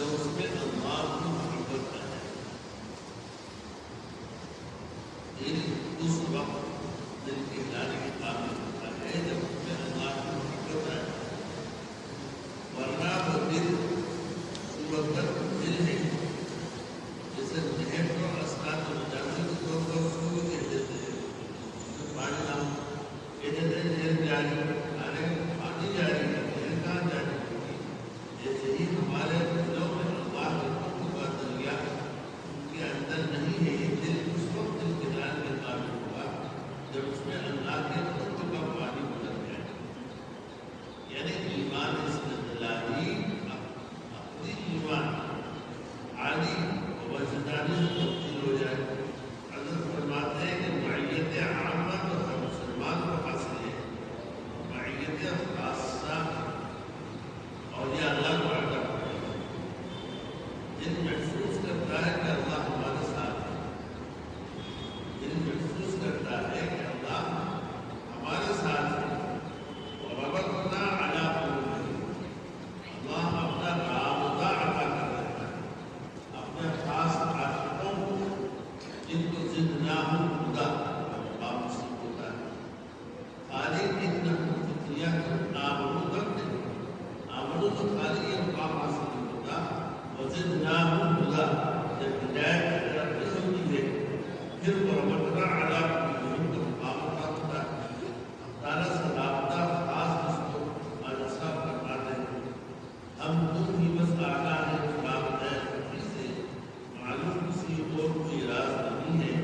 جب اس میں اللہ کی محبت ہے، اس وقت دل کے ہلانے کے قابل ہوتا ہے جب اس میں اللہ کی محبت ہے، ورنہ وہ دل صورت دل ہے جیسے نہر کو اسناد مجازی کے طور پر سو کہہ دیتے ہیں، پانی نام کہتے ہیں نہر جاری پانی جاری نہر کہاں جاری ہوگی، جیسے ہی ہمارے دلوں میں اللہ کے محبت کا دریا ان کے اندر نہیں ہے، یہ دل اس وقت دل کے ہلانے کے قابل ہوگا جب اس میں اللہ کے محبت کا پانی بدل جائے، یعنی ایمان استدلالی اپنی ایمان عالی و وجدانی سے تبدیل ہو جائے۔ حضرت فرماتے ہیں کہ معیت عامہ تو ہر مسلمان کو حاصل ہے، معیت خاصہ اولیاء اللہ کو عطا ہے، دل محسوس کرتا ہے کہ اللہ ہمارے ساتھ ہے، دل محسوس کرتا ہے کہ اللہ ہمارے ساتھ ہے، وربطنا علی قلوبہم، اللہ اپنا رابطہ عطا کر دیتا ہے اپنے خاص عاشقوں کو، جن کو زدناہم ہدی مقام نصیب ہوتا ہے، خالی انہم فتیۃ آمنوا تک نہیں، آمنوا تو خالی یہ مقام حاصل نہیں ہوتا، وزدناہم ہدی جب ہدایت کی طرف نہیں ہوتی ہے پھر وربطنا علی قلوبہم کا مقام عطا ہوتا ہے، تعالیٰ سے رابطہ خاص اس کو انصاف کرواتے ہیں، ہم تم ہی بس آگاہ ہے اس رابطۂ خفی سے، معلوم کسی اور کوئی راز نہیں ہے،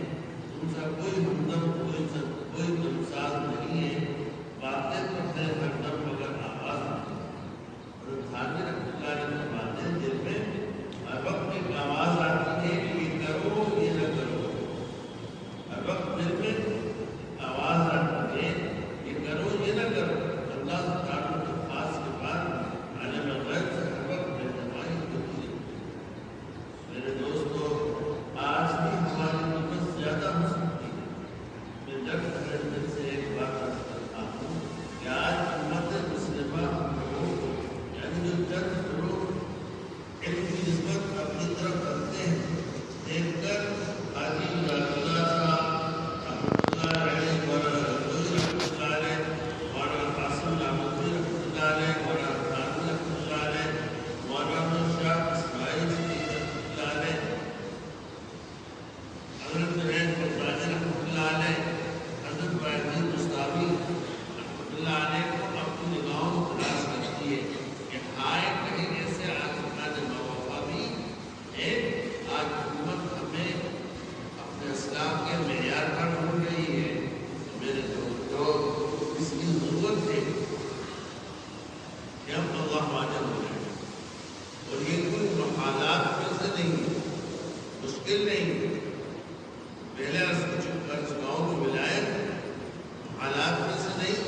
تم سا کوئی ہمدم کوئی دمساز نہیں ہے، باتیں کرتے ہیں ہر دم مگر آواز نہیں۔ اور تھانے رحمۃ اللہ علیہ فرماتے ہیں دل میں ہر وقت ایک آواز آتی ہے کہ یہ کرو یہ نہ کرو، ہر وقت دل میں آواز آتی ہے یہ کرو یہ نہ کرو، اللہ سے تعلق خاص کے بعد عالم غیب سے ہر وقت رہنمائی ہوتی ہے۔ میرے دوستو، آج بھی ہماری قیمت زیادہ ہو سکتی ہے۔ میں جب دل سے ایک بات عرض کرتا ہوں کہ آج امت مسلمہ لوگوں یعنی جو چند لوگ علم کی نسبت اپنی طرف رکھتے ہیں، دیکھ کر حاجی اللہ صاحب رحمۃ اللہ علیہ مولانا رضوی رحمۃ اللہ علیہ، مولانا قاسم ناموری رحمۃ اللہ علیہ، مولانا ثانوی رحمۃ اللہ علیہ، مولانا شاہ اسماعیل صدیق رحمۃ اللہ علیہ، حضرت رحیم فرزاجی رحمۃ اللہ علیہ، حضرت وحید مستاوی رحمۃ اللہ علیہ کو اپنی نگاہوں کو تلاش کرتی ہے کہ ہائے کہیں ایسے عاشقان موفا بھی ہے۔ آج حکومت ہمیں اپنے اسلام کے معیار پر ڈھونڈ رہی ہے، میرے دوستو اس کی ضرورت ہے کہ ہم اللہ واجب ہو جائیں، اور یہ کوئی محالات میں سے نہیں ہے، مشکل نہیں ہے۔ پہلے ارزگاؤں کی ولایت محالات میں سے نہیں،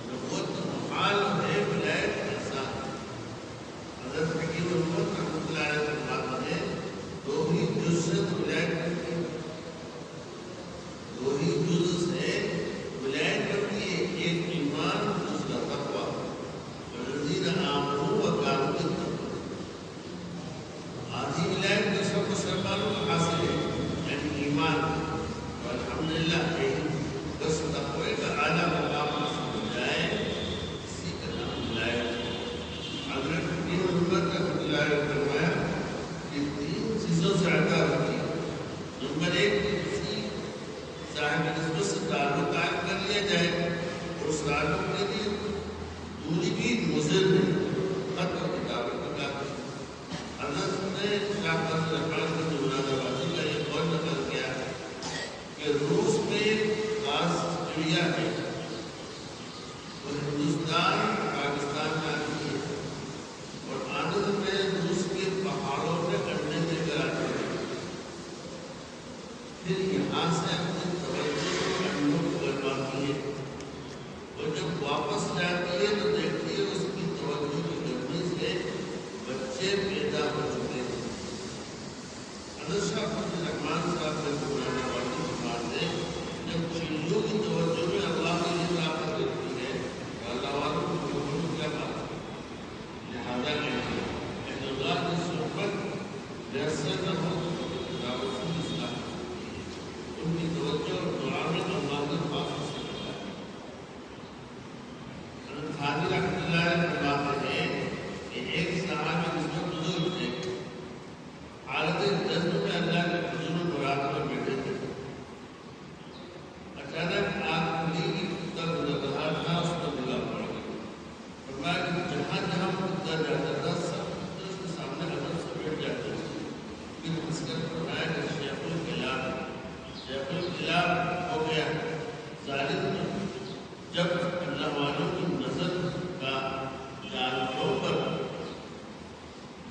نبوت محال ہے، ولایت آسان ہے۔ حضرت حکیم الامت رحمۃ اللہ علیہ فرماتے ہیں دو ہی جز سے تو ولایت کرتی ہے، دو ہی جز سے ولایت کرتی ہے، ایک ایمان دوسرا تقویٰ، والذین آمنوا وکانوا یتقون۔ آدھی ولایت جو سب مسلمانوں کو حاصل ہے یعنی ایمان، اور الحمدللہ بس تقوی کا اعلیٰ مقام حاصل ہو جائے، اسی کا نام ولایت ہے۔ حضرت حکیم الامت رحمۃ اللہ علیہ فرمایا کہ تین چیزوں سے عطا ہوتی ہے، نمبر ایک کسی صاحب نسبت سے تعلق قائم کر لیا جائے اور اس تعلق کے لیے دوری بھی مضر نہیں، خط اور کتابیں کا حضرت نے شاہ فضل الرحمن کا مراد آبادی کا یہ قول نقل کیا ہے کہ روس میں ایک خاص چڑیا ہے، وہ ہندوستان پاکستان میں آتی ہے اور آنے میں روس کے پہاڑوں میں انڈے دے کر آتی ہے، پھر یہاں سے اپنی توجہ کو انڈوں کو گرماتی ہے، اور جب واپس جاتی ہے تو دیکھتی ہے اس کی توجہ کی گرمی سے بچے پیدا ہو چکے ہیں۔ حضرت شاہ فضل الرحمن صاحب نے قرآن والی فرماتے ہیں جب چڑیوں کی توجہ میں اللہ کی یہ طاقت رکھتی ہے تو اللہ والوں کی توجہ کیا بات ہے، لہٰذا اللہ کی صحبت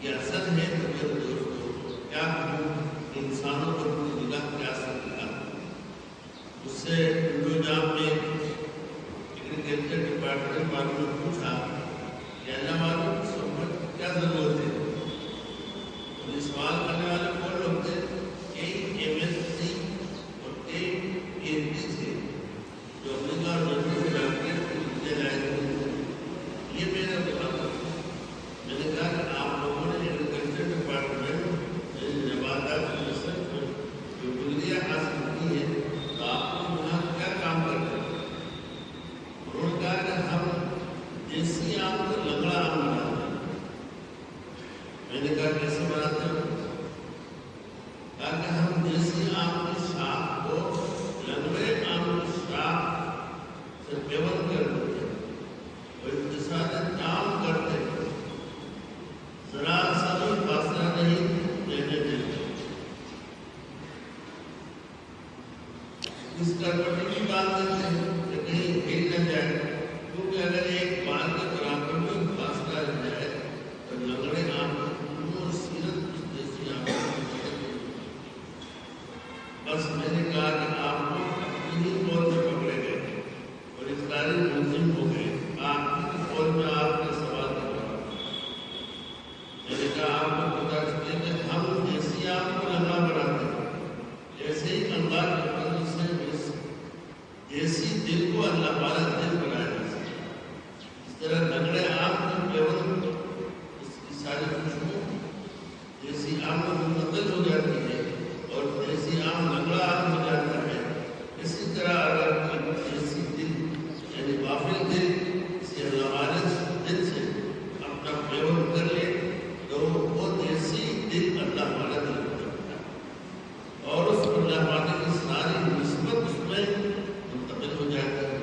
یہ اصل ہے تو میرے دوستوں کیا ہم انسانوں پر اپنی نگاہ کیا سکتا اس سے جام میں ایگریکلچر ڈپارٹمنٹ والوں نے پوچھا کہ اللہ والوں کی صحبت کی کیا ضرورت ہے. اور یہ سوال کرنے والے کون لوگ تھے؟ کئی ایم ایس سی اور کئی پی ایچ ڈی تھے جو امریکہ اور جرمنی سے ڈاکٹریٹ کے لیے لائے تھے. یہ میرا بتا میں نے کہا کہ آپ لوگوں نے ایگریکلچر ڈپارٹمنٹ نباتات کی نسل پر جو ڈگریاں حاصل کی ہے تو آپ کو وہاں کیا کام کرتے ہیں؟ انہوں نے کہا کہ ہم دیسی آم کو لنگڑا آم بناتے ہیں. میں نے کہا کیسے بناتے ہیں؟ کہا کہ ہم دیسی آم کی شاخ کو لنگڑے آم کی شاخ سے پیون کر دیتے ہیں اور اقتصادی کام کرتے ہیں. ذرا سا بھی فاصلہ نہیں لینے دیتے. اس کرپٹی بھی باندھ دیتے ہیں کہ کہیں ہل نہ جائے کیونکہ اگر ایک بال کے برابر میں فاصلہ رہ جائے تو لنگڑے آم اور سیرت دیسی آم بس. میں نے کہا کہ آپ کو اپنی فوج میں پکڑے گئے اور افطاری منظم ہو گئے. آپ کی فوج میں آپ کے سوال کا جواب میں نے کہا آپ کو پتا چلے کہ ہم دیسی آم کو لنگڑا بناتے ہیں ایسے ہی اللہ کے فضل سے دیسی دل کو اللہ والا دل بنایا جا سکتا ہے. اس طرح لنگڑے آم کو پیون اس کی ساری خوشبو دیسی آم میں منتقل ہو جاتی ہے اور دیسی آم لنگڑا آم ہو جاتا ہے. اسی طرح اگر کوئی دیسی دل یعنی غافل دل سے اللہ والے دل سے اپنا پیون کر لے تو وہ دیسی دل اللہ والا دل ہو جاتا ہے اور اس اللہ والے کی ساری نسبت اس میں منتقل ہو جاتا ہے.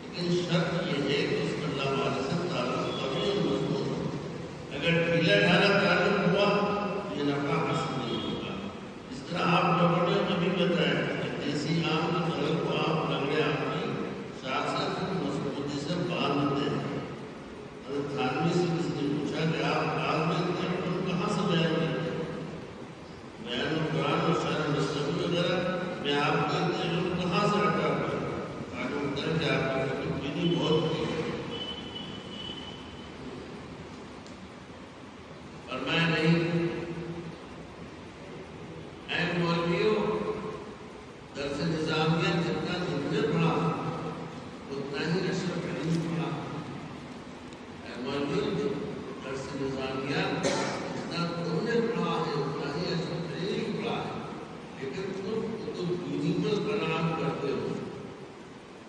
لیکن شرط یہ ہے کہ اس اللہ والے سے تعلق قوی اور مضبوط ہو. اگر ڈھیلا ڈھالا تعلق ہوا تو یہ نفع حاصل نہیں ہوگا. اس طرح آپ لوگوں نے ابھی بتایا کہ دیسی آم کی پھل کو آپ لنگڑے آم کی شاخ سے مضبوطی سے باندھتے ہیں. حضرت تھانوی سے کسی نے پوچھا کہ آپ بعض میں اتنے علم کہاں سے بیان کرتے ہیں؟ بیان قرآن اور شان نصبی وغیرہ میں آپ کو اتنے علم کہاں سے رکھا ہوا ہے؟ آگے اتر کے آپ کو فکر بینی بہت کی ہے. فرمایا نہیں اے مولویوں درس نظامیہ جتنا تم نے پڑھا اتنا ہی اشرف علیم پڑھا. اے مولویوں درس نظامیہ جتنا تم نے پڑھا ہے اتنا ہی اشرف علیم پڑھا ہے. لیکن تم دینی پر قناعت کرتے ہو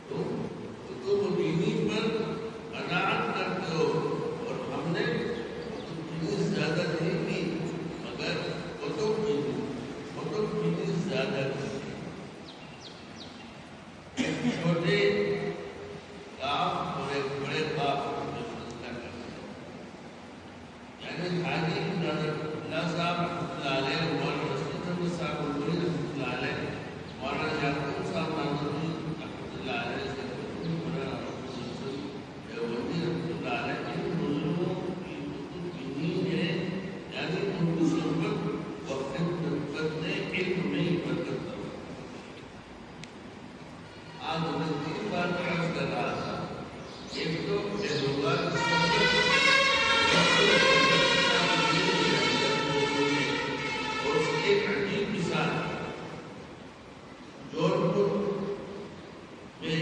تم دینی پر قناعت کرتے ہو اور ہم نے دینی زیادہ نہیں کی مگر دینی زیادہ کی. ایک چھوٹے کاف اور ایک بڑے کاف میں فیصلہ کرتے ہیں. یعنی حاجی اللہ صاحب رحمۃ اللہ علیہ مولانا رشید احمد صاحب رحمۃ اللہ علیہ مولانا یعقوب صاحب نانوتوی رحمۃ اللہ علیہ سے مولانا دیوبندی رحمۃ اللہ علیہ ان بزرگوں کی کتب دینی ہے. یعنی ان کی صحبت اور خدمت نے علم میں برکت دی. آج میں تین بار عرض کر رہا تھا. ایک تو لوگوں اور اس کی ایک عجیب مثال جونپور میں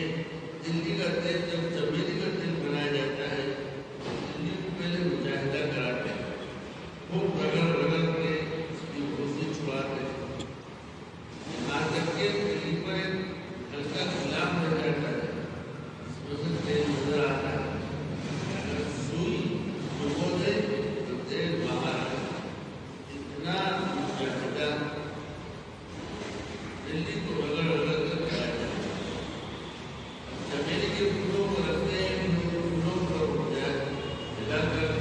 دلی کا تیل جب چمیلی کا تیل بنایا جاتا ہے دلی کو پہلے مجاہدہ کراتے ہیں. خوب رگڑ کے اس کی بھوسی چھڑاتے ہیں یہاں تک کہ دلی پر ہلکا غلام رہ جاتا ہے اس میں سے تیل نظر آتا ہے. اگر سوئی ڈبو دے تو تیل باہر آئے. اتنا مجاہدہ دلی کو رگڑ کر کرایا جاتا ہے. چمیلی کے پھولوں کو رکھتے ہیں پھولوں پر جلا کر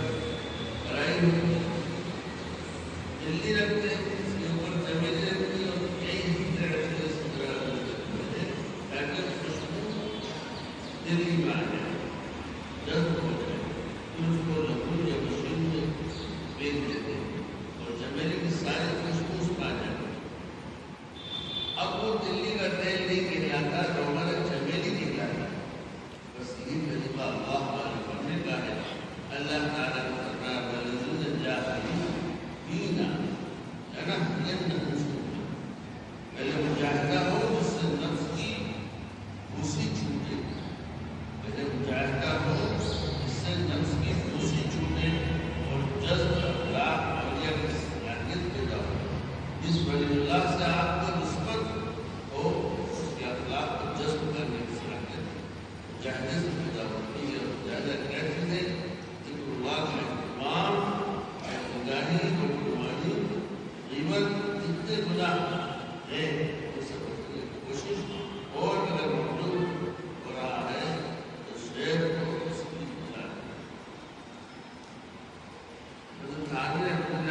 کڑھائی ہوتی ہے. دلی رکھتے ہیں اس کے اوپر چمیلی رکھتی ہے اور کئی طرح سے رکھتے ہیں تاکہ خوشبو دلی میں آ جائے جذب ہو جائے. پھر اس کو لکڑی یا مشین میں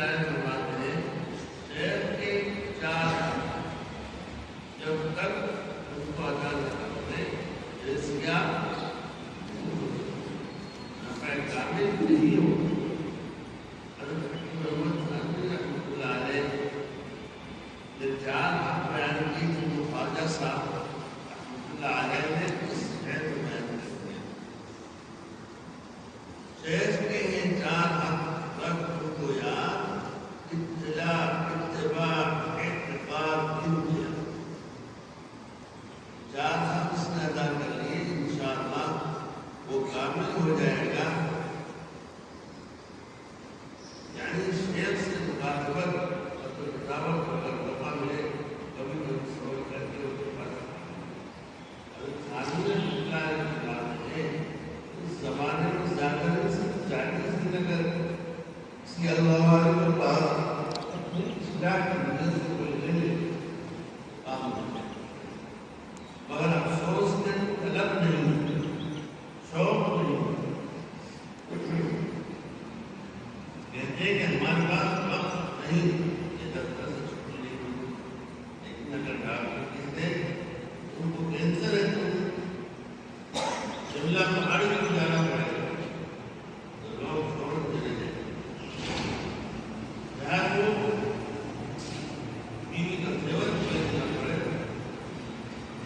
شاعر فرماتے ہیں شہر کے 4 جب تک ان کو ادا نہ کرتے رسیا نفع کامل نہیں ہو. حضرت حکیم محمد خانوی رحمۃ اللہ علیہ نے 4 حق بیان کی جو خواجہ صاحب رحمۃ اللہ علیہ نے اس شہر میں بیان کرتے ہیں. شہر کے یہ 4 حق کو یاد ابتلاء اتباع اعتقاد انقیاد 4 حق اس نے ادا کر لیے انشاءاللہ وہ کامل ہو جائے گا. یعنی شیخ سے مخاطبت اور کتابت اگر موقع ملے کبھی کبھی سوال کر کے اس کے پاس خانوی رحمۃ اللہ کی بات ہے. اس زمانے میں زیادہ چالیس دن اگر کسی اللہ والے کے پاس اپنی اصلاح کی مدد سے کوئی لے لے کام ہوتا ہے. مگر افسوس کے طلب نہیں ہوتے شوق نہیں ہوتا. کہتے ہیں کہ ہمارے پاس وقت نہیں یہ دفتر سے چھٹی نہیں ہوتی. لیکن اگر ڈاکٹر کہتے ہیں تم کو کینسر ہے تو شملہ پہاڑی کو جانا پڑے گا تو لوگ چھوڑ دے رہے ہیں. جہاں کو بیوی کا زیور خریدنا پڑے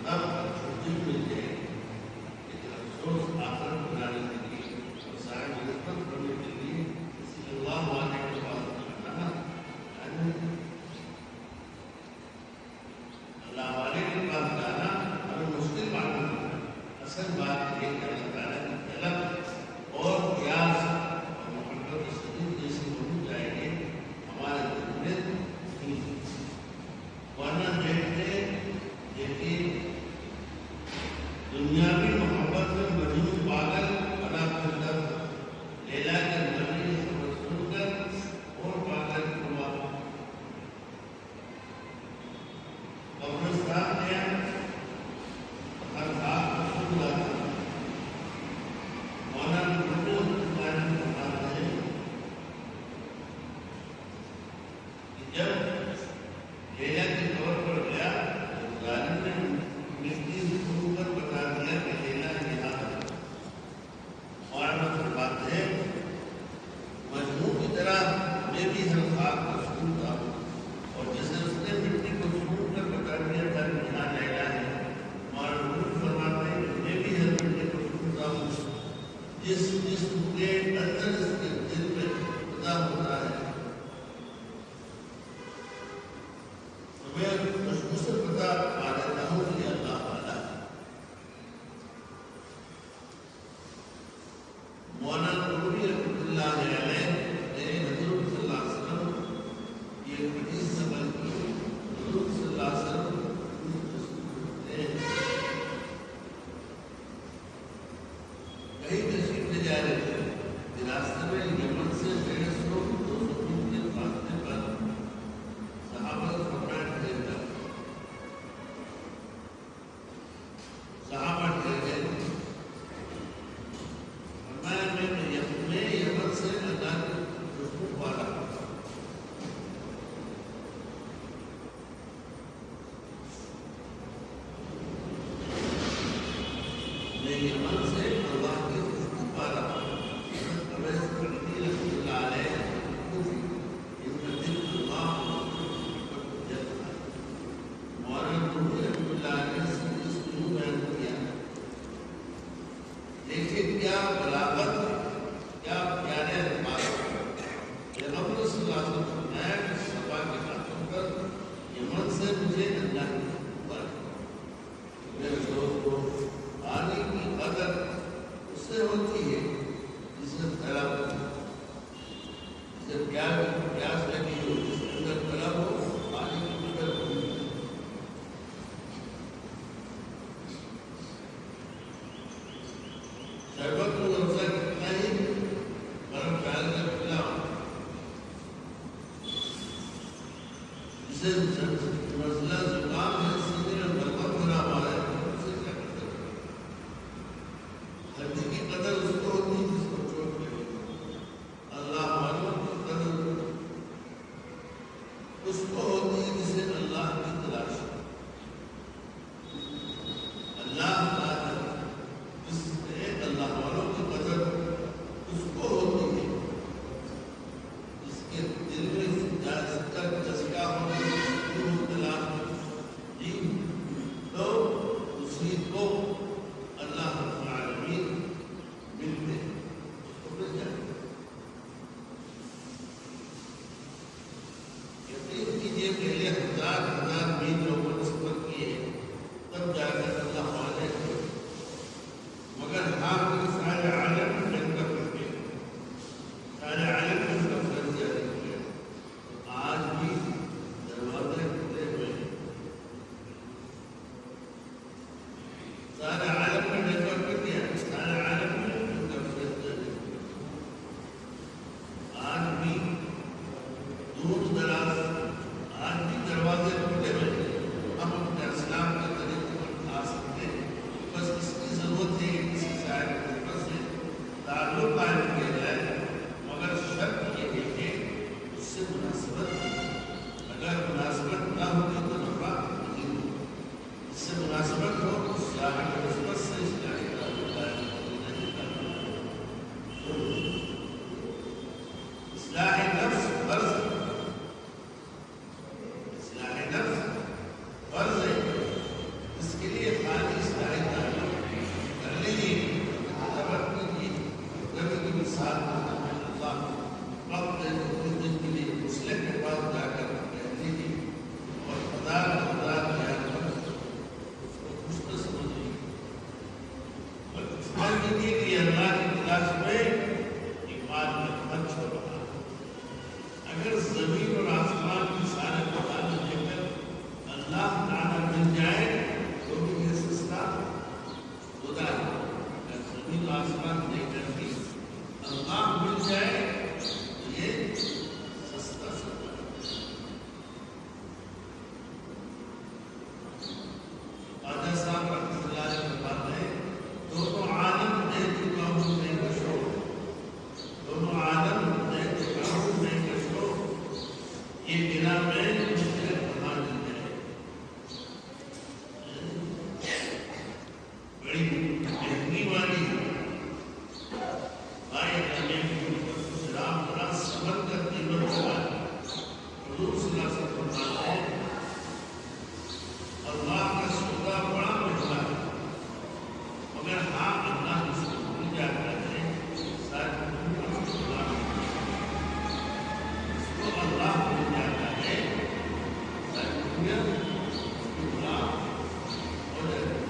تب چھٹی مل جائے. لیکن افسوس آخرت بنانے کے لیے اور صاحب نسبت کرنے کے لیے کسی اللہ والے کے پاس جانا اللہ والے کے پاس جانا ہمیں مشکل بات نہیں. اصل بات یہ کہ اللہ تعالیٰ کی طلب اور پیاس اور محبت شدید جیسی ہونی چاہیے ہمارے دل میں نہیں. ورنہ دیکھیے دنیاوی محبت میں مجنون پاگل بنا پھرتا تھا. لیلا کے نبی سے سن کر اور پاگل ہوا. قبرستان میں ہر بات سن رہا تھا. مولانا محمود بخاری فرماتے ہیں کہ جب لیلا کی طور پر گیا تو ظالم نے مٹی چھو کر بتا دیا کہ لیلا یہاں ہے. مولانا فرماتے ہیں مجنون کی طرح میں بھی ہر خاک کو چھوتا ہوں اور جیسے اس نے مٹی کو چھو کر بتا دیا تھا کہ یہاں لیلا ہے. مولانا فرماتے ہیں کہ میں بھی ہر مٹی کو چھوتا ہوں جس کے اندر اس کے دل میں خدا ہوتا ہے. میں مشکل پتا پا لیتا ہوں کہ اللہ تعالیٰ ہے. مولانا نوری رحمۃ اللہ علیہ نے حضور صلی اللہ علیہ وسلم یہ حدیث نقل کی. حضور صلی اللہ علیہ وسلم کہیں تشریف لے جا رہے تھے. راستے میں یمن سے 150-200 میل کے فاصلے پر صحابہ فرمان ٹھہرا. صحابہ ٹھہرے فرمایا میں یمن سے اللہ کی خوشبو پا رہا ہوں. میں یمن سے اللہ کی خوشبو پا رہا ہوں. اس کو ہوتی ہے جسے اللہ کی تلاش ہے. اللہ تعالیٰ جس سے اللہ والوں کی قدر اس کو ہوتی ہے جس کے دل میں اس کا چسکا ہوتی ہے تلاش جی تو اسی کو اللہ رب العالمین ملتے ہیں. اس کو مل جائے. یقین کیجیے پہلے 1000 20 لوگوں نے سفر کیے تب جا کر اللہ والے ہوئے. مگر آپ سارے عالم میں جنگ کر کے سارے عالم میں اس کا فرض جاری کیا. آج بھی دروازے کھلے ہوئے ہیں. سارے عالم میں جنگ کر کے سارے عالم میں اس کا فرض جاری کیا. آج بھی دور دراز آج بھی دروازے کھلے ہوئے ہیں. ہم اپنے اسلام کے طریقے پر آ سکتے ہیں. بس اس کی ضرورت ہے کہ کسی صاحب خدمت سے تعلق قائم کیا جائے. مگر شرط یہ ہے کہ اس سے مناسبت اگر مناسبت نہ ہوگی تو نفع نہیں ہوگا. اس سے مناسبت ہو اس صاحب خدمت سے اصلاحی تعلق قائم نہیں کرنا. اصلاح نفس فرض ہے. اصلاح نفس فرض ہے. اس کے لیے خالی اصلاحی تعلق کر لیجیے. دعوت کیجیے. نبی کی مثال اللہ وقت ہے تو کچھ دن کے لیے مسلم کے پاس جا کر کہہ دیجیے اور خدا کیا کر اس کو خوش نہ سمجھیے اور سمجھ لیجیے کہ اللہ کی تلاش میں ایمان میں خرچ ہو رہا ہے. اگر زمین اور آسمان کی سارے مقام لے کر اللہ تعالیٰ مل جائے تو بھی یہ سستا خدا ہے. اگر زمین و آسمان نہیں کرتی اللہ مل جائے تو یہ سستا سودا ہے. خواجہ صاحب رحمۃ اللہ علیہ فرماتے ہیں دونوں عالم دے چکا ہوں میں کشو. دونوں عالم دے چکا ہوں میں کشو. یہ بنا میں مجھے کہاں مل جائے. بڑی مہنگی والی شراب بڑا سبر کر قیمت چلا. حضور صلی اللہ علیہ وسلم فرماتے ہیں اللہ کا سودا بڑا مہنگا ہے. مگر ہاں اللہ اس کو بھول جاتا ہے. سارے اس کو اللہ بھول جاتا ہے. ساری دنیا اس کی غلام ہو جاتی ہے.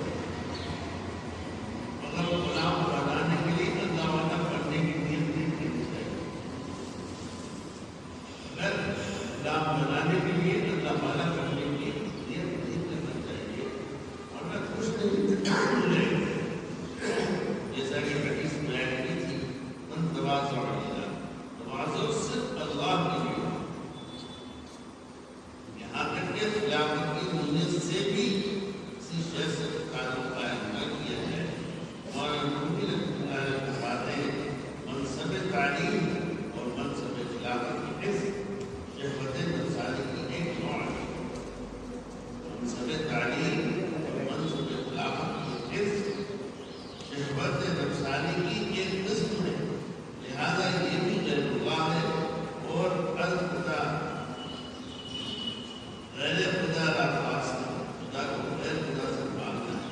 مگر وہ غلام بنانے کے لیے اللہ والا کرنے کی نیت نہیں کرنی چاہیے. اگر غلام بنانے کے لیے اللہ والا کرنے کی نیت نہیں کرنا چاہیے اور میں خوش نہیں جیسا کہ حدیث میں آئی تھی من تواضع للہ. تواضع صرف اللہ کے لیے. یہاں تک کہ خلافت کی نیت سے بھی کسی شے سے تعلق قائم نہ کیا جائے. مولانا رومی رحمۃ اللہ علیہ فرماتے ہیں منصب تعلیم اور منصب خلافت کی حفظ شہوت نفسانی کی ایک نوع ہے. منصب تعلیم اور منصب خلافت کی حفظ شہوت نفسانی کی ایک قسم ہے. لہذا یہ بھی غیر اللہ ہے اور الخدا غیر خدا را خواست ہے. خدا کو غیر خدا سے مانگنا ہے.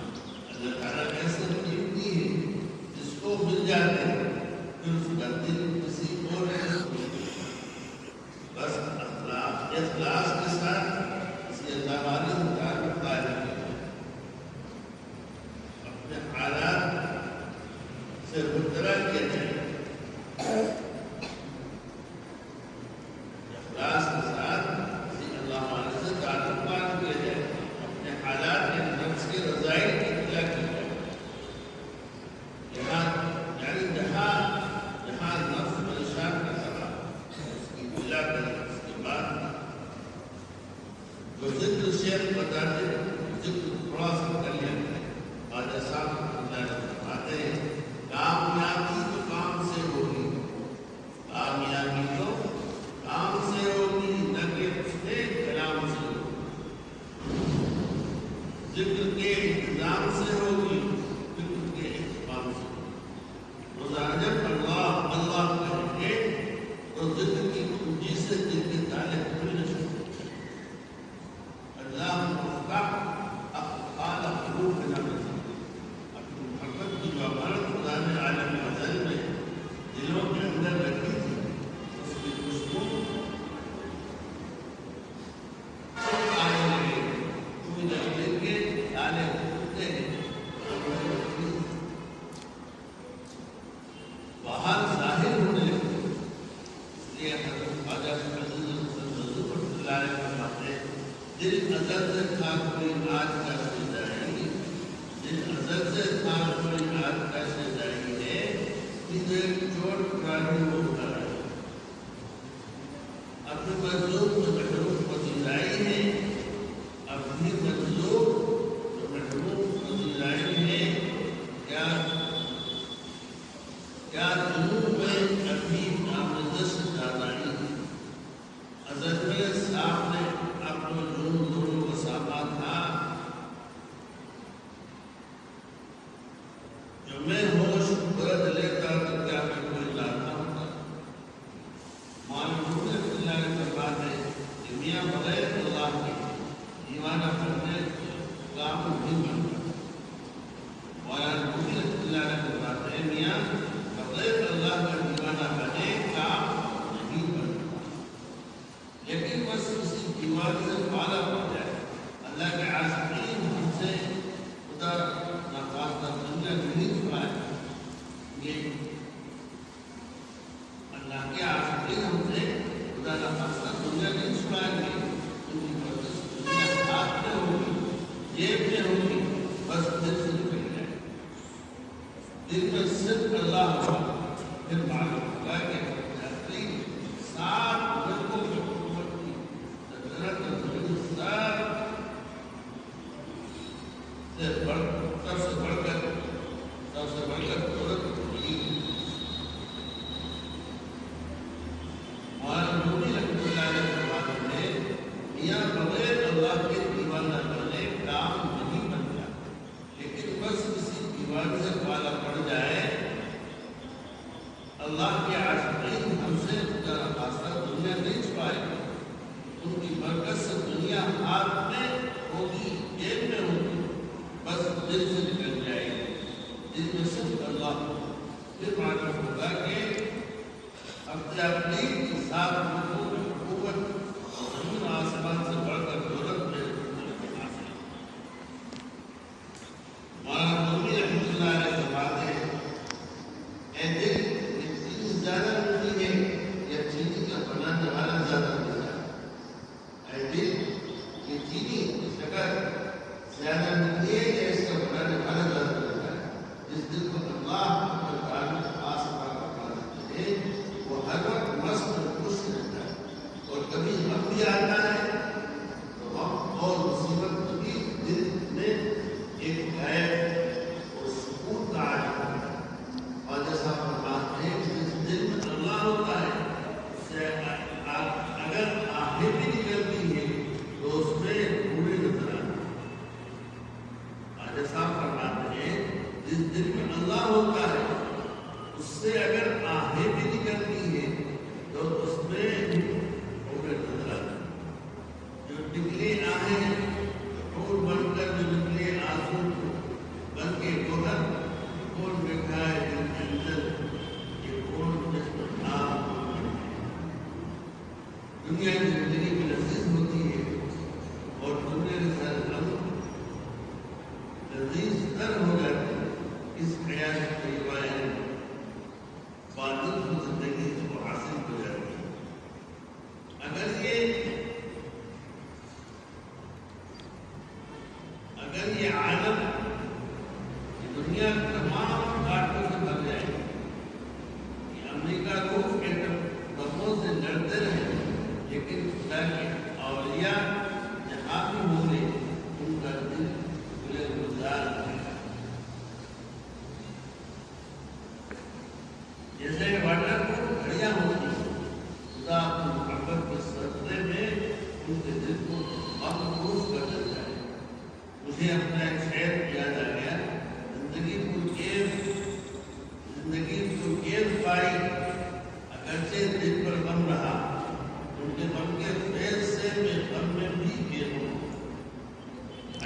اللہ تعالیٰ ایسے قیمتی ہے جس کو مل جاتے ہیں پھر اس کا دل کسی اور چیز کو بس اخلاص کے ساتھ کسی اللہ والے سے تعلق قائم کیا جائے. اپنے حالات سے برطرف کیا جائے. اخلاص کے ساتھ کسی اللہ والے سے تعلق قائم کیا جائے. اپنے حالات کے نفس کے رضائل کی اطلاع کی جائے. یعنی جہاں نفس پریشان کا سبب اس کی اطلاع کریں. اس کے بعد جو ذکر شیخ بتاتے ذکر تھوڑا سا کر لیا کریں. خواجہ صاحب فرماتے ہیں کامیابی تو کام سے ہوگی. کامیابی تو کام سے ہوگی. نہ کہ اس نے خواجہ فرماتے ہیں دل ازل سے تھا کوئی آج کا شیدائی، دل ازل سے تھا کوئی آج کا شیدائی ہے، ایک چوٹ پرانی ہو کر آئی، اپنے مظلوم کو محروم پذیرائی ہے، اپنی مظلوم کو محروم پذیرائی ہے، کیا جنوب میں ابھی آمدش دانائی ہے، ازل میں سامنے اپنے دونوں کو ساما تھا، جو میں ہوش برد لیتا تو کیا میں کوئی لاتا ہوتا۔ معلوم ہے اللہ کے فرمان ہے کہ میاں بغیر اللہ کے دیوانہ کرنے کام نہیں بنتا۔ معلوم ہے اللہ کے فرمان ہے میاں بغیر اللہ کا دیوانہ بنے کام نہیں بنتا، لیکن بس اسی دیوان سے پالا پڑ جائے۔ اللہ کے عاشقین ہم سے خدا ناخواستہ دنیا نہیں چھپائے، یہ اللہ کے عاشقین ہم سے خدا ناخواستہ دنیا نہیں چھپائیں گے، ان کی پرست دنیا ہاتھ میں ہوگی، جیب میں ہوگی، بس دل سے نکل جائے، دل میں صرف اللہ ہوگا، پھر معلوم ہوگا کہ بہترین سات ملکوں کے حکومت کی سلطنت سب سے بڑھ کر دولت ہوگی۔ مولانا رومی رحمۃ اللہ علیہ فرماتے ہیں میاں بغیر اللہ کے دیوانہ بنے کام نہیں بنتا، لیکن بس کسی دیوان سے پالا پڑ جائے۔ اللہ کے عاشقین ہم سے خدا ناخواستہ دنیا نہیں چھپائے گا، ان کی برکت سے دنیا ہاتھ میں ہوگی، جیب میں ہوگی، بس دل سے نکل جائے گی، دل میں صرف اللہ ہو۔ پھر معلوم ہوگا کہ اپنی کی ساتھ ملکوں میں حکومت زمین آسمان سے بڑھ کر دولت میں حاصل۔ مولانا رومی رحمۃ اللہ علیہ فرماتے ہیں اے دل یہ چینی زیادہ میٹھی ہے یا چینی کا بنانے والا زیادہ میٹھا ہے؟ اے دل یہ چینی شکر زیادہ میٹھی ہے یا اس کا بنانے والا زیادہ میٹھا ہے؟ جس دل کو اللہ اپنے تعلق خاص پا دیتے ہیں وہ ہر وقت مست اور خوش رہتا ہے، اور کبھی غم بھی آتا ہے تو غم اور مصیبت بھی دل میں ایک غیب اور سکون کا عالم ہوتا ہے۔ اور جیسا فرماتے ہیں جس دل میں اللہ ہوتا ہے اس سے اگر آہیں بھی نکلتی ہے تو اس میں پورے نظر آتے ہیں۔ اور جیسا فرماتے ہیں جس دل میں اللہ ہوتا ہے اس سے اگر آہیں بھی نکلتی ہے تو اس میں پورے نظر آتے ہیں۔ جو نکلے آہیں پھول بن کر جو نکلے آنسو بن کے گوہر، کون بیٹھا ہے دل کے اندر یہ کون جس پر آم دنیا کی زندگی میں لذیذ ہوتی ہے اور دنیا کے سارے غم لذیذ تر ہو جاتے ہیں، اس حیات طیبہ باطل کی زندگی کو حاصل ہو جاتی ہے۔ اگر یہ عالم یہ دنیا تمام کاٹوں سے بھر جائے، یہ امریکہ روس کے بموں سے لڑتے رہے، لیکن خدا کے اولیاء جہاں بھی ہوں گے ان کا دل کھلے گلزار رہے گا۔ جیسے واٹر کو گھڑیاں ہوتی ہیں، خدا اپنی محبت کے صدقے میں ان کے دل کو مخصوص کر دیتا ہے۔ مجھے اپنا ایک شعر یاد آ گیا، زندگی کو کیف پائی اگرچہ دل پر غم رہا، ان کے غم کے فیض سے میں غم میں بھی کیف ہوں۔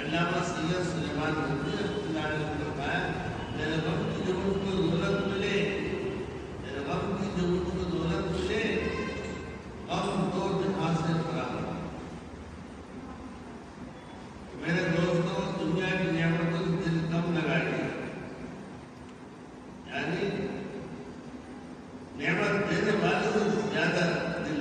علامہ سید سلیمان ندوی رحمۃ اللہ علیہ نے فرمایا میرے غم کی جو مجھ کو دولت ملے، میرے غم کی جو مجھ کو دولت ملے، غم دو جہاں سے فراہم۔ میرے دوستوں دنیا کی نعمتوں سے دل کم لگائیے، یعنی نعمت دینے والے سے زیادہ دل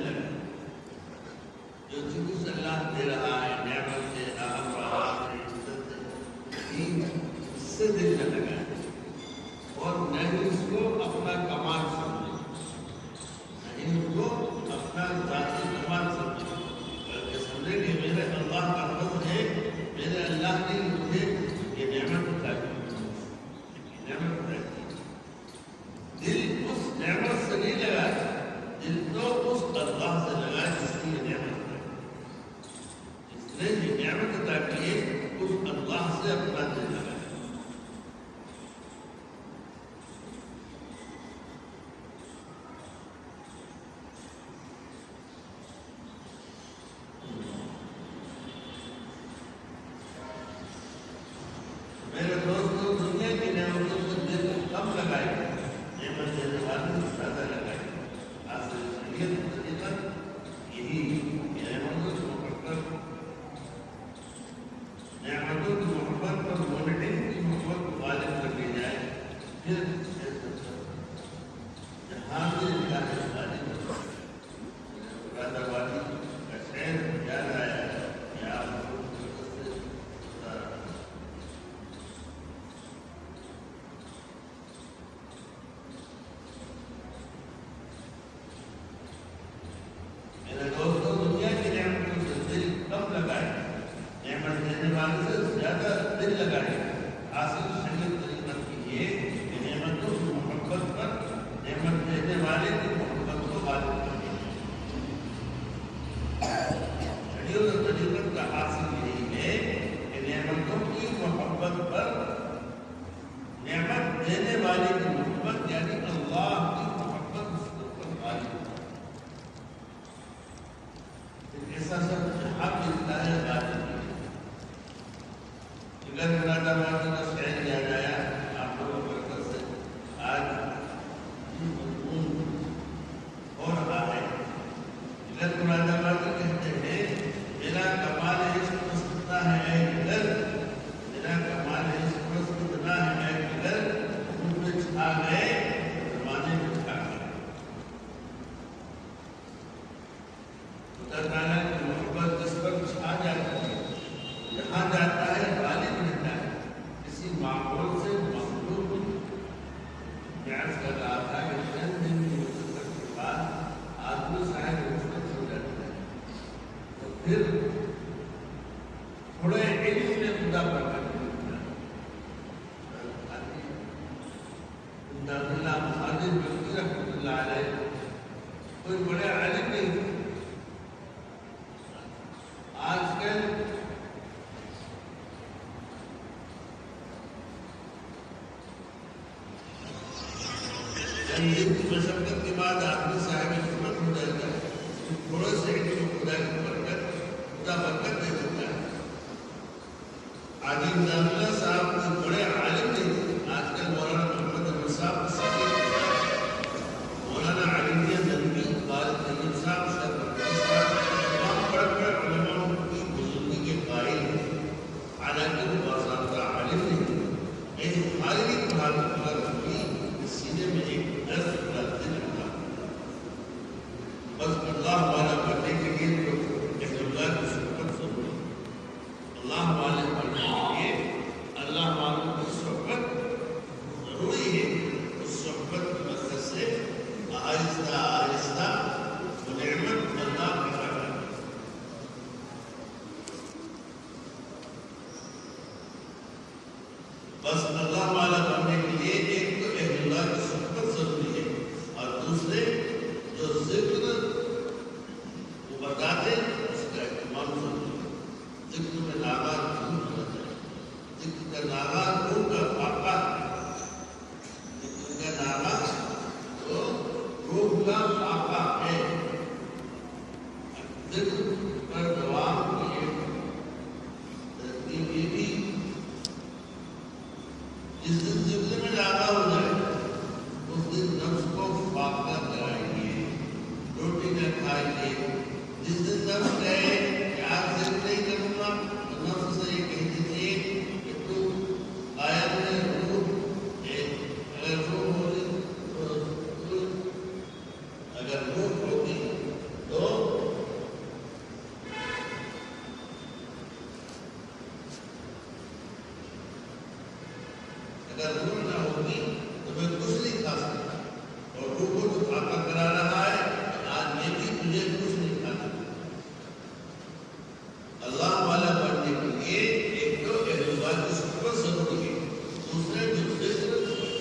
وہاں سے اپنا دل لگائے. میرے دوستوں دنیا کی نعمتوں سے دل کم لگائے, نعمت دینے والے سے زیادہ لگائے. آخر شریعت طریقہ یہی نعمتوں کی محبت پر مانیٹنگ کی محبت کو غالب کر لی جائے, پھر جہاں سے نکاح غالب راجا والی کا شہر یاد آیا کہ آپ مشقت کے بعد آدمی صاحب حکمت ہو جاتا ہے, تھوڑے سے خدا کی برکت دے دیتا ہے. عادی نظام صاحب کو بڑے عالم تھے. آج کل مولانا محمد احمد صاحب, مولانا علی ندوی, قاری طیب صاحب, تمام بڑے بڑے علماء کی بزرگی کے قائل ہیں. حالانکہ وہ باضابطہ عالم نہیں, ایک بخاری کی پڑھائی سینے میں ایک درد دل رکھا. بس اللہ والا کرنے کے لیے تو اللہ کی صحبت ضروری ہے. اللہ والے کرنے کے لیے اللہ والوں کی صحبت ضروری ہے. اس صحبت کی وجہ سے آہستہ آہستہ وہ نعمت اللہ کا کرنا ہے. بس اللہ والا کرنے کے لیے ایک تو اللہ کی صحبت ضروری ہے, اور دوسرے جو ذکر وہ بتاتے اس کا اہتمام ضروری ہے. ذکر میں ناغا ضرور ہونا چاہیے. ذکر کا ناغا روح کا فاقہ ہے. ذکر کا ناغا تو روح کا فاقہ ہے. ذکر پر دوام کی ترتیب یہ بھی جس دن ذکر میں ناغا ہو جائے اس دن نفس کو فاقہ کرائیں گے, روٹی نہ کھائیں گے. جس دن نفس کہے کہ آپ ذکر نہیں کروں گا تو نفس سے یہ کہہ دیجیے کہ تو آیت میں روح اگر روح ہوگی تو اگر روح ہوگی تو اگر روح نہ ہوگی تو میں کچھ نہیں کھا سکتا. اور روح کو تو فاقہ کرا رہا ہے, آج میں بھی تجھے کچھ نہیں کھا سکتا. اللہ والا بننے کے لیے ایک تو اللہ کی صحبت ضروری ہے, دوسرے جو ذکر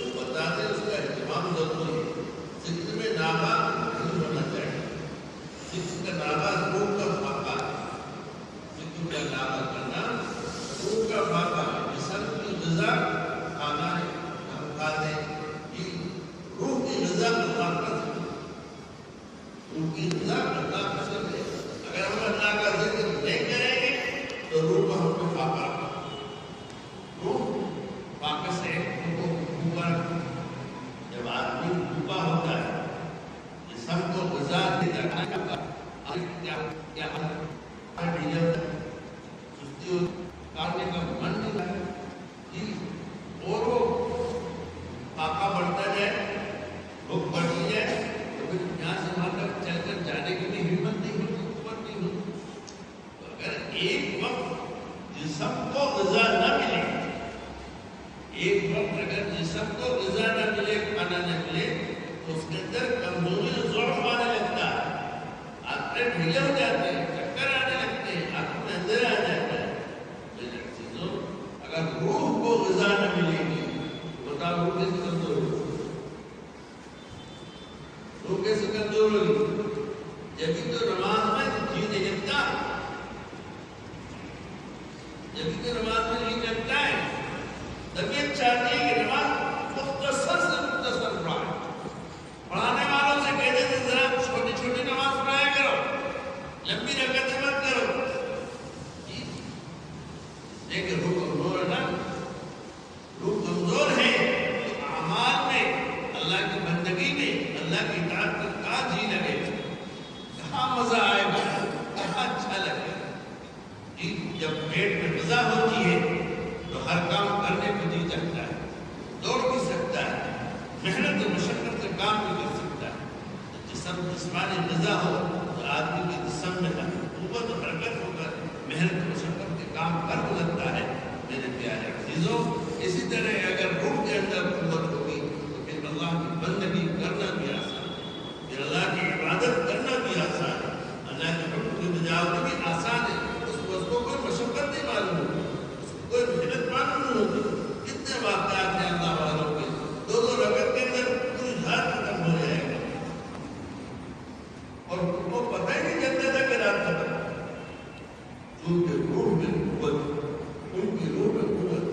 وہ بتاتے اس کا اہتمام ضروری ہے. ذکر میں ناغا نہیں ہونا چاہیے. ذکر کا ناغا روح کا فاقہ ہے. ذکر کا ناغا کرنا روح کا فاقہ ہے. اللہ کا ذکر نہیں کریں گے تو روح کو ہم کو فاقہ روح فاقہ سے بھوکا جب آدمی بھوکا ہوتا ہے جسم کو غذا دے رکھنے کا کیا سستی کارنے کا من نہیں ہے اور وہ فاقہ بڑھتا جائے بھوک بڑھتی جائے تو پھر یہاں سے وہاں تک چل کر جانے کی بھی ہمت نہیں ہوتی قوت نہیں ہوتی تو اگر ایک وقت جسم کو غذا نہ ملے ایک وقت اگر جسم کو غذا نہ ملے کھانا نہ ملے تو اس کے اندر کمزوری ضعف آنے لگتا ہے آنکھیں ڈھیلے ہو جاتے ہیں چکر آنے لگتے ہیں آنکھوں میں اندر آ جاتا ہے چیزوں اگر روح کو غذا نہ ملے گی تو بتاؤ روح کیسے کمزور ہوگی روح کیسے کمزور ہوگی جبھی تو نماز میں جی نہیں جمتا جبھی تو نماز میں جی جمتا ہے طبیعت چاہتی ہے کہ نماز مختصر سے مختصر پڑھائے پڑھانے والوں سے کہتے تھے ذرا چھوٹی چھوٹی نماز پڑھایا کرو لمبی رکعتیں مت کرو لیکن روح کمزور ہے نا روح کمزور ہے تو اعمال میں اللہ کی بندگی میں اللہ کی اطاعت میں کہاں جی لگے کہاں مزہ آئے گا کہاں اچھا لگے گا جب پیٹ میں غذا ہوتی ہے تو ہر کام کرنے کو جی چاہتا ہے دوڑ بھی سکتا ہے محنت و مشقت سے کام بھی کر سکتا ہے جسم جسمانی غذا ہو تو آدمی کے جسم میں قوت و حرکت ہو کر محنت و مشقت کے کام کر گزرتا ہے میرے پیارے عزیزوں اسی طرح اگر روح کے اندر قوت ہوگی تو پھر اللہ کی بندگی کرنا بھی آسان ہے پھر اللہ کی عبادت کرنا بھی آسان ہے اللہ کے حکم کی بجاوری بھی آسان ہے اس کو کوئی مشقت نہیں معلوم ہوتی اس کو کوئی محنت معلوم نہیں ہوتی کتنے واقعات ہیں اللہ والوں کے دو رکعت کے اندر پوری رات ختم ہو جائے گا اور ان کو پتہ ہی نہیں چلتا تھا کہ رات ختم کیونکہ روح میں قوت ان کی روح میں قوت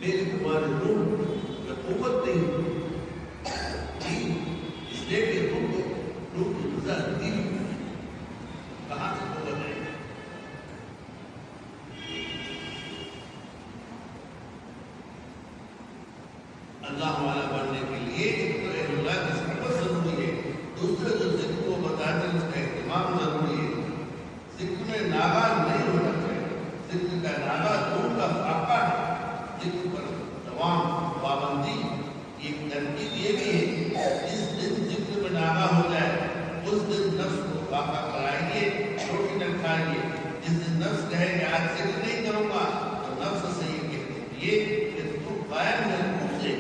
میری تمہاری روح میں قوت نہیں اس لیے کہ روح کی غذا دل کہاں سے قوت ہے اللہ والا بننے کے لیے ایک تو اللہ کی صحبت ضروری ہے دوسرے جو ذکر کو بتاتے ہیں اس کا اہتمام ضروری ہے ذکر میں ناغہ نہیں ہونا چاہیے ذکر کا ناغہ دور کا فاقہ ہے ذکر پر دوام پابندی ایک ترکیب یہ بھی ہے جس دن ذکر میں ناغہ ہو جائے اس دن نفس کو فاقہ کرائیے روٹی نہ کھائیے جس دن نفس کہے کہ آج ذکر نہیں کروں گا تو نفس سے یہ کہتے ہیں کہ تو قائم ہے روح سے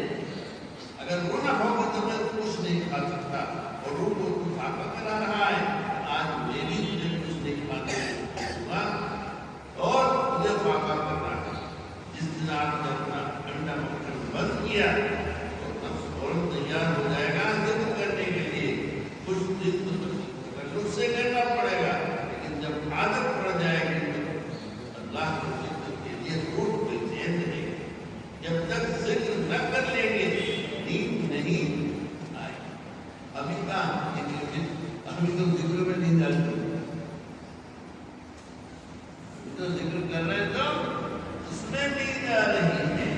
اگر وہ نہ ہوگی تو میں کچھ نہیں کھا سکتا اور روح کو تو فاقہ کرا رہا ہے آج میں بھی تجھے کچھ نہیں کھاتا اور تجھے فاقہ کرنا ہے جس دن آپ نے اپنا انڈا مکھن بند کیا تو نفس فوراً تیار ہو جائے گا ذکر کرنے کے لیے کچھ دن تکلف سے کرنا پڑے گا لیکن جب عادت پڑ جائے گی تو اللہ کے ذکر کے لیے روح کو چین رہے گی جب تک ذکر نہ کر لیں گے نیند نہیں آئے ابھی کہاں ابھی تو ذکر میں نیند آتی تو ذکر کر رہے تو اس میں نیند آ رہی ہے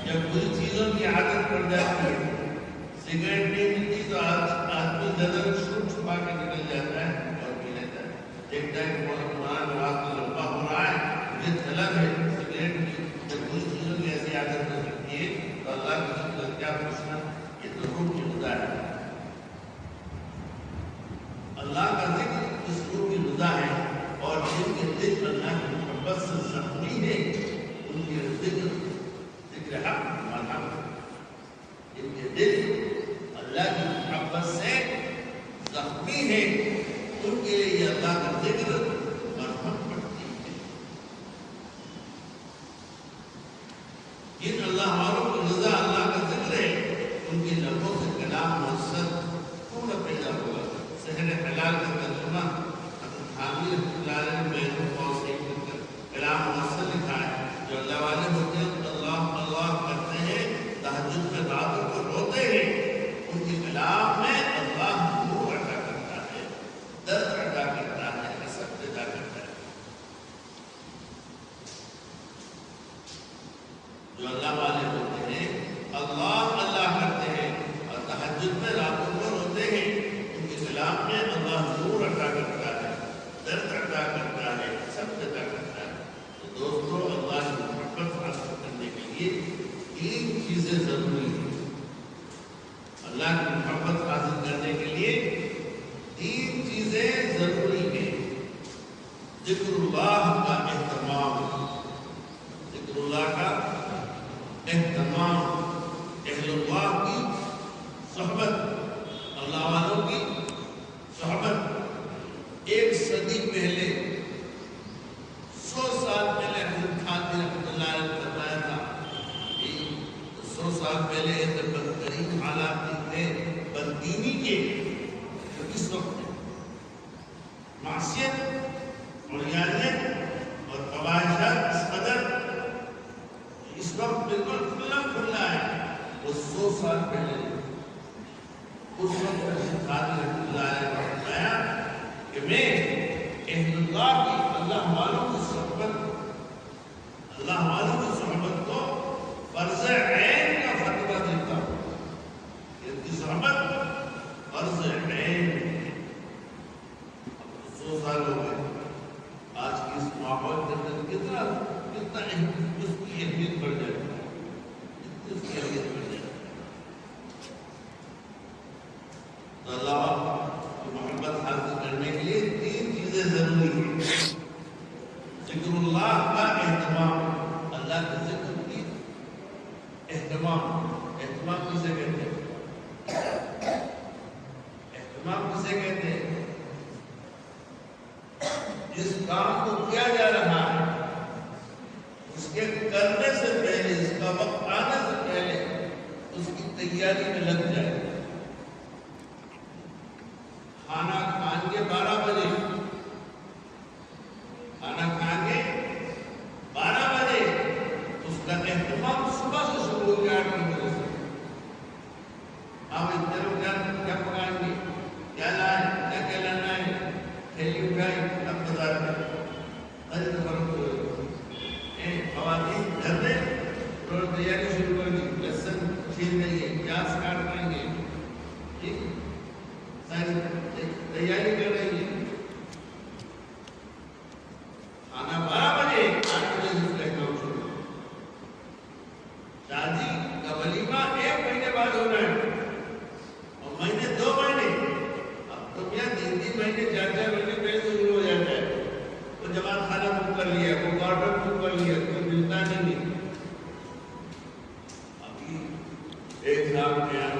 جب کچھ چیزوں کی عادت پڑ جاتی ہے سگریٹ نہیں ملتی تو آدمی نظر چھپا کے نکل جاتا ہے اور پی لیتا ہے دیکھتا ہے کہ بہت قرآن رات کو لمبا ہو رہا ہے مجھے طلب ہے سگریٹ کی جب کچھ چیزوں کی ایسی عادت ہو سکتی ہے تو اللہ کی ذکر کیا پوچھنا یہ تو روح کی غذا ہے اللہ کا ذکر اس روح کی غذا ہے اور جن کے دل اللہ کی محبت سے زخمی ہے ان کے ذکر حق مرحب ان کے دل اللہ کی محبت سے زخمی ہے ان کے لیے یہ اللہ کا ذکر مرحم پڑتی ہے جن اللہ والوں کی غذا اللہ کا ذکر ہے ان کے لبوں سے کلام مؤثر پورا پیدا ہوگا سحر حلال کا ترجمہ حامد اللہ علیہ میں کلام مؤثر لکھا ہے جو اللہ والے ہوتے ہیں اللہ اللہ کرتے ہیں تہجد میں راتوں کو روتے ہیں ان کے کلام میں اللہ نور اسلام میں اللہ نور عطا کرتا ہے، درد عطا کرتا ہے، سب عطا کرتا ہے. تو دوستو اللہ کی محبت حاصل کرنے کے لیے 3 چیزیں ضروری ہیں. اللہ کی محبت حاصل کرنے کے لیے 3 چیزیں ضروری ہیں. ذکر اللہ کا اہتمام، ذکر اللہ کا اہتمام، اہل اللہ کی صحبت، اللہ والوں کی صحبت. 1 صدی پہلے، 100 سال پہلے حضرت خانوی رحمۃ اللہ علیہ نے بتایا تھا کہ 100 سال پہلے ایسے بدترین حالات تھے بددینی کے، اس وقت معصیت اور عیانیت اور فواحشات اس قدر اس وقت بالکل کھلا ہے. وہ 100 سال پہلے اس وقت خانوی رحمۃ اللہ علیہ نے بتایا کہ میں اہل اللہ کی، اللہ والوں کی صحبت، اللہ والوں کی صحبت کو فرض عین کا فتویٰ دیتا ہوں. ان کی صحبت فرض عین. 100 سال ہو گئے، آج کی اس ماحول کے اندر کتنا اس کی اہمیت بڑھ جائے، اس کی اہمیت بڑھ جائے. تو اللہ کی محبت حاصل کرنے کے لیے 3 چیزیں ضروری ہیں. ذکر اللہ کا اہتمام، اللہ کے ذکر کی اہتمام. اہتمام کسے کہتے ہیں؟ اہتمام کسے کہتے ہیں؟ جس کام کو کیا جا رہا ہے اس کے کرنے سے پہلے، اس کا وقت آنے سے پہلے اس کی تیاری میں لگ جائے. کھانا کھان کے 12 بجے، کھانا کھان کے 12 بجے اس کا اہتمام صبح سے شروع ہو گیا 8 بجے سے. آپ اتنے لوگ کیا پکائیں گے، کیا لائیں، کیا لانا ہے، تھیلی اٹھائی، اب بازار میں ہر فرق ہو رہی. خواتین گھر میں روز تیاری شروع کر دی، لہسن چھیل دیں گے، پیاز کاٹ دیں گے، ٹھیک ساری تیاری کر رہی ہے. کھانا 12 بجے، 8 بجے سے اس کا کام شروع. شادی کا ولیمہ 1 مہینے بعد ہونا ہے اور مہینے 2 مہینے. اب تو کیا 3 مہینے 4 مہینے پہلے تو شروع ہو جاتا ہے. وہ جماعت خانہ بک کر لیا، وہ کوارٹر بک کر لیا، کوئی ملتا نہیں. ابھی ایک صاحب کے یہاں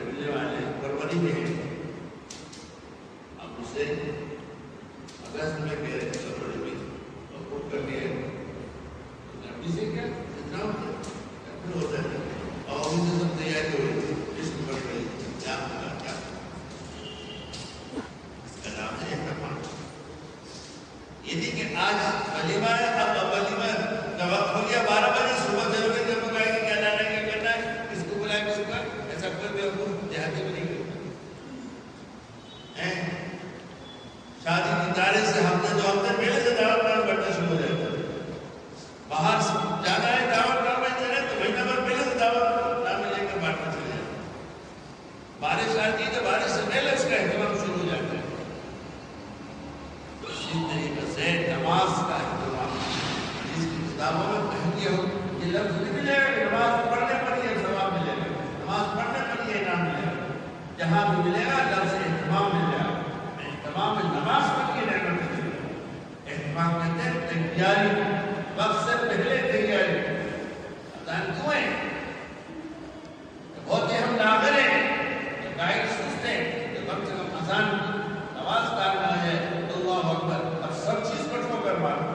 ملنے والے فروری میں ہیں، اب اسے اگست میں کہہ رہے تھے فروری میں اور بک کر لیا. ابھی سے کیا اتنا ہوتا ہے اور ابھی سے سب تیاری ہو رہی ہے، اس کو بڑھ رہی ہے. کیا اس کا نام ہے اہتمام. یہ نہیں کہ آج ولیمہ ہے، اب ولیمہ کا وقت ہو گیا 12 بجے، صبح چلو گے جب پکائے گی، کیا لانا ہے، کیا کرنا ہے، کس کو بلائے، کس کو. ایسا کوئی بیوقوف دیہاتی میں نہیں کرتا. شادی کی تاریخ سے ہفتے 2 ہفتے پہلے سے دعوت کارڈ بننا شروع ہو جاتا ہے. باہر جانا ہے دعوت کارڈ بنتے ہیں تو مہینہ بھر پہلے سے دعوت نام لے کر بانٹنا چلے جاتا ہے. بارش آتی ہے تو بارش سے پہلے اس کا اہتمام شروع ہو جاتا ہے. اسی طریقے سے نماز کا اہتمام. جس کی کتابوں میں کہیں گے یہ لفظ نہیں ملے گا کہ نماز پڑھنے پر یہ ثواب ملے گا، نماز پڑھنے پر یہ انعام ملے گا. جہاں بھی ملے گا لفظ اہتمام مل جائے گا. اہتمام نماز پر یہ نعمت ملے گا. اہتمام کہتے ہیں تیاری، وقت سے پہلے تیاری. اذان کیوں ہے؟ بہت ہی ہم ناظر ہیں، گائیڈ سوچتے ہیں کہ کم سے کم اذان نماز کا نہ ہے اللہ اکبر، اب سب چیز پر چھو کر مارو،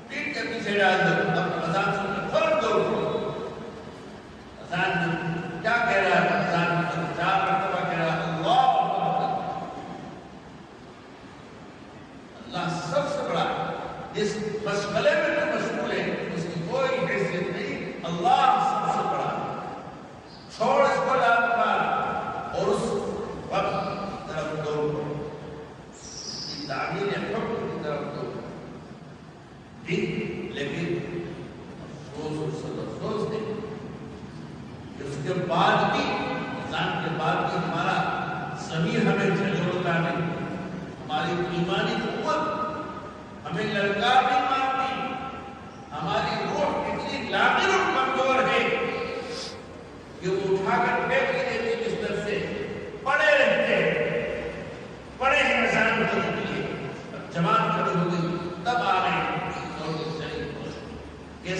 پیٹ کے پیچھے ڈال دو، اب اذان سن کر فرق دو. اذان کیا کہہ رہا ہے؟ اذان 4 مرتبہ کہہ رہا ہے اللہ اکبر. اللہ سب سے بڑا ہے. اس مشغلے میں تو مشغول ہے، اس کی کوئی حیثیت نہیں. اللہ سب سے بڑا ہے. چھوڑ اس کو لات مار اور اس وقت طرف دو، تعمیر حکم کی طرف دو. لیکن افسوس ہے کہ اس کے بعد بھی، اذان کے بعد بھی ہمارا ضمیر ہمیں جھنجھوڑتا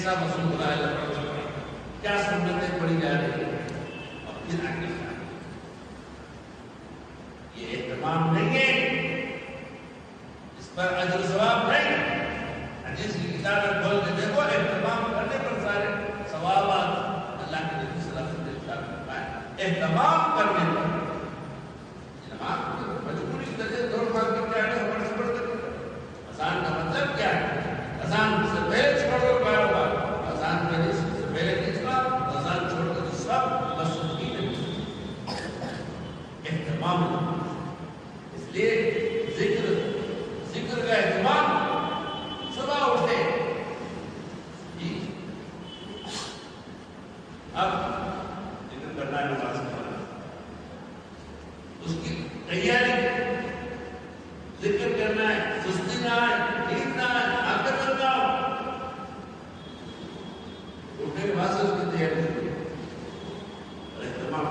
کیسا وصول ہو رہا ہے، کیا سنتیں پڑھی جا رہی ہیں، اور پھر آگے یہ اہتمام نہیں ہے، اس پر اجر و ثواب نہیں۔ حدیث کی کتابیں کھول کے دیکھو، اہتمام کرنے پر سارے ثوابات اللہ کے نبی صلی اللہ علیہ وسلم نے ارشاد فرمایا، اہتمام کرنے پر مجبوری کی طرح دوڑ بھاگ کر کے آنے ہمارے سے بڑھ کر اذان کا مطلب کیا ہے؟ اذان سے پہلے چھوڑ کر کاروبار، اذان پہلے سے پہلے کسوا، اذان چھوڑ کر کسوا، مسجد کی نہیں، اہتمام۔ اس لیے ذکر کا اہتمام، صبح اٹھے جی اب ذکر کرنا ہے، نماز پڑھنا، اس کی تیاری، ذکر کرنا ہے، سستی نہ آئے، نیند نہ آئے، آنکھیں بند نہ ہو، اٹھنے کے بعد سے اس کی تیاری کریں اور اہتمام۔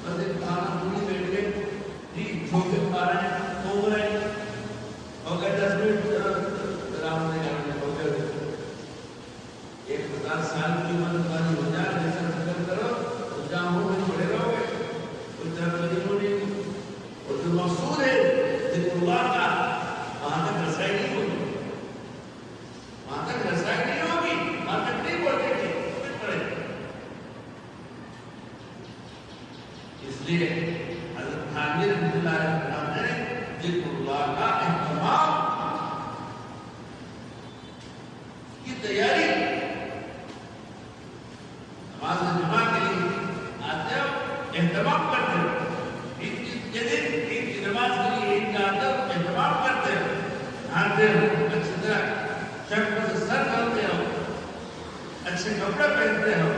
بس ایک کھانا پوری بیٹھ گئے جی، چھوٹے کھا رہے ہیں، سو رہے ہیں، ہو گئے 10 منٹ آرام سے کرنے ہو گئے 1000 سال کی عمر والی ہو جائے، جیسا فکر کرو جاموں میں چھوڑے رہو گے، کچھ طرح نہیں، اور جو مقصود ہے ذکر اللہ کا، وہاں تک رسائی نہیں ہوگی، وہاں تک رسائی نہیں ہوگی، وہاں تک نہیں پہنچے گی، کچھ پڑے گی۔ اس لیے حضرت خانوی رحمۃ اللہ علیہ نے ذکر اللہ کا اہتمام کی تیاری، نماز جمعہ کے لیے آتے ہو اہتمام کرتے ہو، عید کے دن عید کی نماز کے لیے عید کا آتے ہو اہتمام کرتے ہو، نہاتے ہو، اچھی طرح شرم سے سر دھوتے ہو، اچھے کپڑے پہنتے ہو،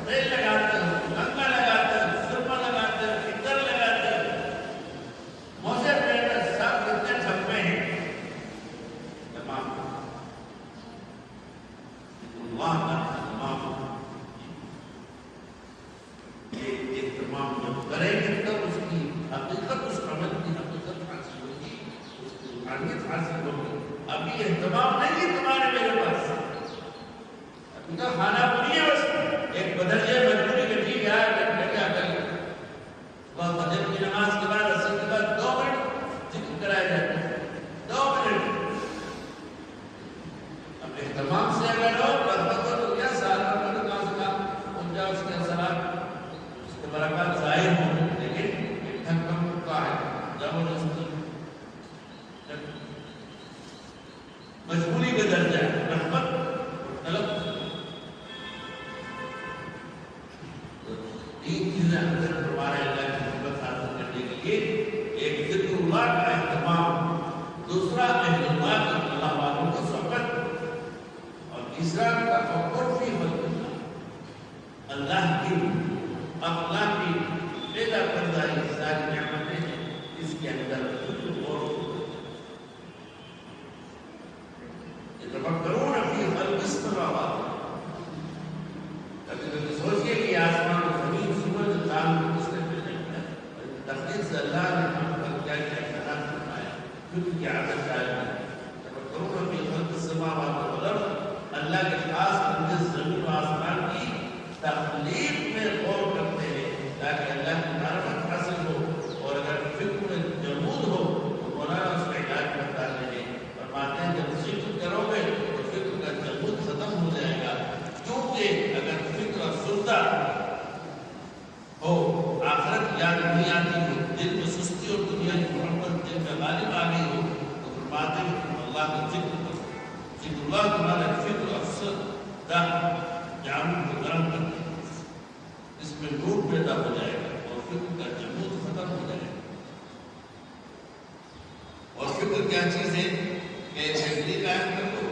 تیل لگاتے ہو، کنگا لگاتے ہو، سرما لگاتے ہو، عطر لگاتے ہو، موزے پہنتے سب کتنے چھپے ہیں، تمام اللہ کا تمام ایک تمام جب کریں گے تب اس کی حقیقت، اس عمل کی حقیقت حاصل ہوگی، اس کی روحانیت حاصل ہوگی۔ ابھی اہتمام نہیں ہے تمہارے میرے پاس، ابھی تو کھانا پوری ہے، بس ایک بدلیہ مجبوری کا ٹھیک ہے کیا کریں، صبح فجر کی نماز کے بعد اثر کے بعد 2 منٹ ذکر کرایا جاتا ہے، 2 منٹ۔ اب اہتمام سے اگر ہو تو کیا سال میں کہاں سے کام ہو جائے، اس کے اثرات اس کے برکات ظاہر ہوں، لیکن ایک دھن کم کا ہے، زبردستی مجبوری کا درجہ ہے، رحمت طلب تین چیزیں اندر ہمارے اللہ کی محبت حاصل کرنے کے لیے، ایک ذکر اللہ کا اہتمام، دوسرا اہل اللہ کی اللہ والوں کی صحبت، اور تیسرا تفکر فی خلق اللہ، اللہ کی اخلاق کی پیدا کردہ یہ ساری نعمتیں اس کے اندر اور يتفكرون في خلق السماوات، کبھی سوچیے کہ آسمان و زمین سورج چاند کس نے پیدا کیا، تخلیق سے اللہ نے ہم پر کیا کیا احسان فرمایا، خود کی عادت قائم ہے۔ يتفكرون في خلق السماوات والارض، اللہ کے خاص بندے زمین و آسمان کی تخلیق میں غور کرتے ہیں تاکہ اللہ کی معرفت حاصل ہو، اور اگر فکر میں جمود ہو تو مولانا اس کا علاج بتاتے ہیں، فرماتے ہیں جب ذکر کرو گے تو فکر کا جمود ختم ہو جائے گا، کیونکہ اگر فکر سنتا ہو، آخرت یاد نہیں آتی ہو، دل میں سستی اور دنیا کی محبت دل میں غالب آ گئی ہو، تو فرماتے ہیں کہ اللہ کا ذکر کرو، ذکر اللہ تمہارا فکر افسر کا جامن کو گرم کر دے، اس میں نور پیدا ہو جائے گا اور فکر کا جمود ختم ہو جائے گا۔ اور فکر کیا چیز ہے کہ اسمبلی قائم کر لو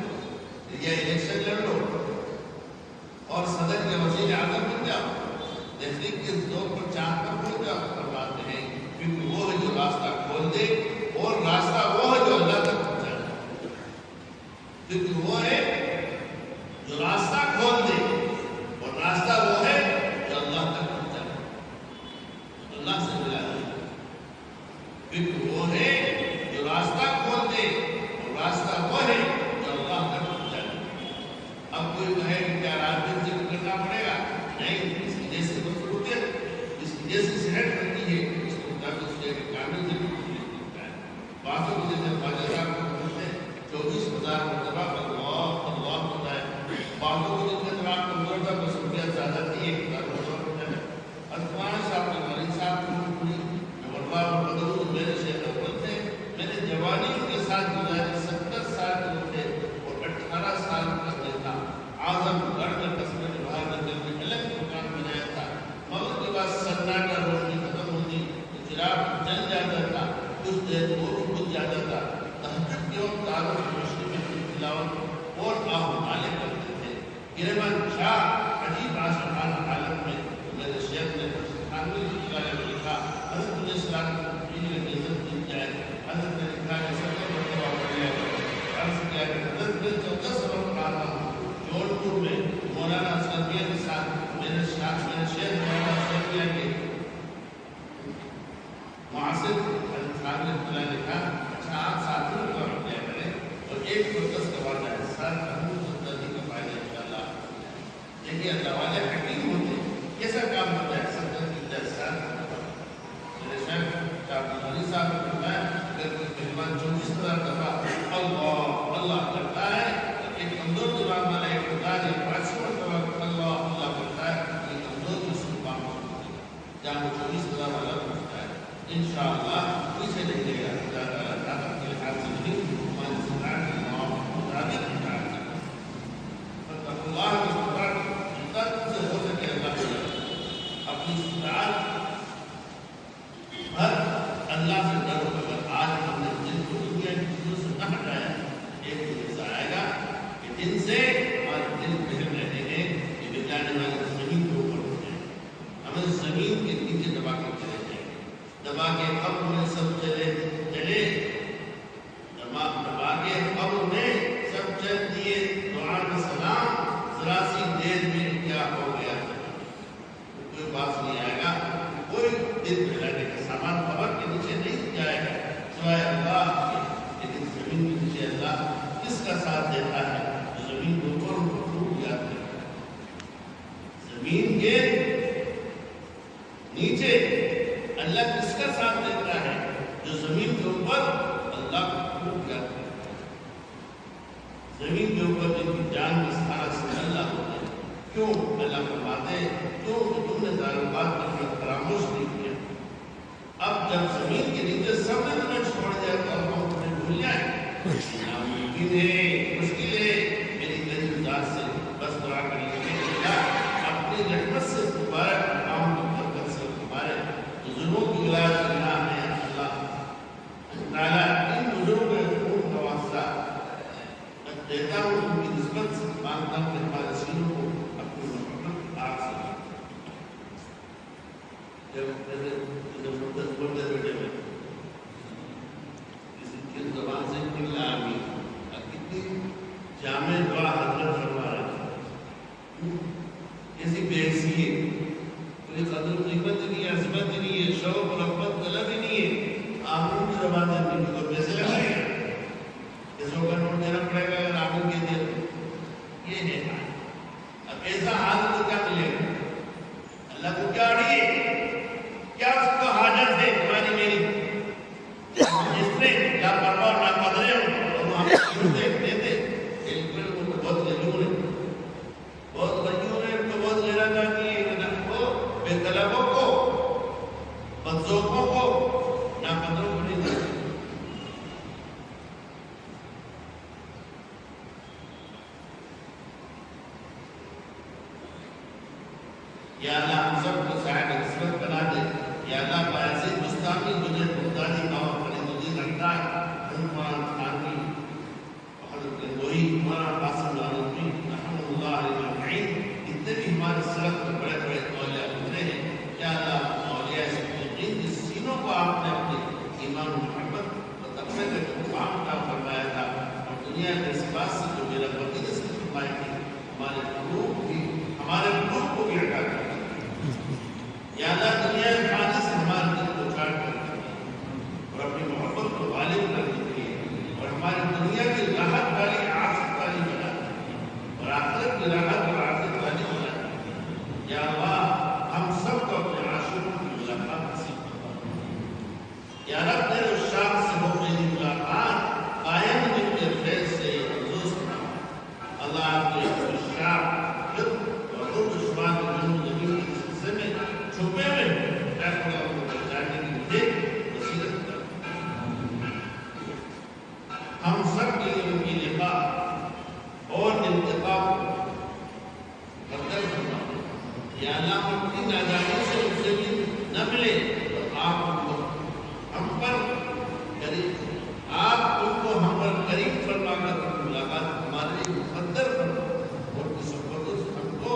یا الیکشن لڑ لو اور صدر کے وزیر اعظم بن جاؤ، تحریک کے زور پر چاند پر پہنچ جاؤ، فرماتے ہیں فکر وہ ہے جو راستہ کھول دے، اور راستہ وہ ہے جو اللہ تک پہنچائے۔ فکر وہ ہے جو راستہ کھول دے، اور راستہ وہ ہے جو اللہ تک پہنچائے، اللہ سے ملا دے۔ فکر وہ ہے جو راستہ کھول دے، اور راستہ وہ ہے جو اللہ تک سیٹ ہوتی ہے اس کے مطابق اس کے کامل ضرور ملتا ہے. بعضوں کی جیسے خواجہ صاحب کو بولتے ہیں 24,000 مرتبہ اللہ اللہ ہوتا ہے. بعضوں کو جن کے دماغ کمزور تھا بس ان کی زیادہ تھی 1,000 مرتبہ ہوتا ہے. ازمان صاحب کے مالک صاحب کو پوری اللہ بدر میرے شیخ اول تھے. میں نے جوانی ان کے ساتھ گزاری 70 سال کے تھے اور 18 سال کا تھا. اعظم گڑھ میں قصبے میں باہر نکل میں الگ مکان بنایا تھا. مغرب کے بعد سناٹا روشنی ختم ہوتی چراغ جل جاتا تھا. کچھ دیر اور بجھ جاتا تھا. تہجد کے وقت تاروں کی روشنی میں تلاوت اور آہوالے کرتے تھے. گریبان شاہ عجیب عاشقانہ حالت میں میرے شیخ نے خانوی کی جگہ میں لکھا حضرت علیہ السلام کو پینے کی عزت دی جائے. حضرت نے لکھا کہ سب سے مرتبہ پڑھنے عرض کیا کہ حضرت میں 14 سبق پڑھاتا ہوں جوڑپور میں مولانا اسلمیہ کے ساتھ. میرے شیخ مولانا اسلمیہ کے معاصر حضرت خان نے لکھا اچھا آپ ساتھوں کو رکھ لیا کریں اور ایک کو 10 کا واقعہ ہے ساتھ ہم سنتردی کا فائدہ انشاءاللہ. دیکھیے اللہ والے حکیم ہوتے کیسا کام ہوتا ہے. سنتردی میرے شیخ عبدالعلی صاحب نے فرمایا اگر کوئی پہلوان 24,000 دفعہ اللہ اللہ کرتا ہے ایک کمزور دماغ والا ایک خدا نے 500 مرتبہ اللہ اللہ کرتا ہے یہ کمزور جسم کام ہوتا ہے جہاں وہ 24,000 والا پہنچتا ہے انشاءاللہ کوئی سے نہیں دے گا. خدا تعالیٰ طاقت کے لحاظ سے نہیں ہماری سرکار کے نام مطابق انکار کرتا ہے. اللہ کے سرکار جتنا تم سے ہو سکے اللہ کے اپنی استطاعت ہر اللہ سے ڈرو. اگر آج ہم نے دل کو دنیا کی چیزوں سے نہ ہٹایا ایک دن ایسا آئے گا کہ دن سے ہمارے دل بہل رہے ہیں کہ بجانے والے زمین کے اوپر ہوتے ہیں. ہمیں زمین کے نیچے دبا کے چلے جائیں گے. دبا کے قبر میں سب چلے دبا کے قبر میں سب چل دیے. دعا کا سلام ذرا سی دیر میں کیا ہو گیا کوئی بات نہیں آئے گا. کوئی دل بہلانے کا سامان قبر کے نیچے نہیں جائے گا سوائے اللہ کے. لیکن زمین کے نیچے اللہ کس کا ساتھ دیتا ہے جو زمین کے اوپر ان کو خوب یاد کرتا ہے. زمین کے نیچے اللہ کس کا ساتھ دیتا ہے جو زمین کے اوپر اللہ کو خوب یاد کرتا ہے. زمین کے اوپر جن کی جان کی سارا سے اللہ ہوتا ہے. کیوں اللہ فرماتے ہیں کیوں کہ تم نے تعلقات پر فراموش نہیں کیا. اب جب زمین کے نیچے سب نے تمہیں چھوڑ دیا تو اب ہم تمہیں بھول جائیں. ناممکن ہے مشکل ہے. میری نجم ذات سے بس دعا کریں گے اللہ اپنی رحمت سے دوبارہ کام کو برکت سے تمہارے بزرگوں کی علاج کرنا ہے. اللہ تعالیٰ ان بزرگوں کے خون کا واسطہ دیتا ہوں ان کی نسبت سے مانگتا ہوں کہ ہمارے سینوں کو اپنی محبت آگ سے جب بولتے بیٹے میں کسی کی زبان سے نکلا آمین کتنی جامع دعا حضرت فرما رہے ہیں. کیسی بے حسی ہے کوئی قدر قیمت نہیں ہے عظمت نہیں ہے شوق رغبت طلب ہی نہیں ہے. آمین کی زبان سے نہیں تو پیسے لگائے گا 100 کا نوٹ دینا پڑے گا اگر آمین کے دے یہ ہے. اب ایسا حال تو کیا ملے گا. اللہ کو کیا اڑیے کیا اس کو حاجت ہے تمہاری میری جس نے لاپرواہ اور ناقدرے ہو اور ہم دیتے ان کو بہت غیور ہے بہت غیور ہے ان کو بہت لینا چاہتی ہے ان کو بے طلبوں کو بدذوقوں کو ناقدروں کو نہیں دیتے. یا اللہ ہم سب کو صاحب عصمت بنا دے. یا اللہ بایزید مستانی مجھے بغدادی نام فرید الدین اقدار مولانا خانوی حضرت گنگوہی مولانا قاسم نانوتوی رحمۃ اللہ علیہ اجمعین جتنے بھی ہمارے سلف کے بڑے بڑے اولیاء گزرے ہیں. یا اللہ اولیاء صدیقین کے سینوں کو آپ نے اپنے ایمان و محبت و تقوی کا جو مقام عطا فرمایا تھا اور دنیا کے اس بات سے جو میرا وقت سے فرمائی تھی ہمارے قلوب کو بھی عطا کر. یا اللہ دنیا خالی سے ہمارے دل کو چاٹ کر اور اپنی محبت کو غالب کر دیتی ہے اور ہماری دنیا کی راحت والی آخرت والی بنا اور آخرت کی راحت اور آخرت والی بنا. یا اللہ ہم سب کو اپنے عاشقوں کی ملاقات یا رب میرے عشاق سے ہو میری ملاقات، قائم دن کے فیض سے افسوس نہ ہو۔ اللہ آپ کے عشاق جب اور وہ دشمن جنوں زمین کے حصے میں چھپے ہوئے ہیں، اے خدا ان کو بچانے کی مجھے بصیرت کر۔ ہم سب کے لیے ان کی لقاء اور انتقام مقدر فرما۔ یا اللہ ہم کی نادانی سے ان سے بھی نہ ملے تو آپ ان کو ہم پر قریب، آپ ان کو ہم پر قریب فرما کر ملاقات ہمارے لیے مقدر فرما، اور کی صحبتوں سے ہم کو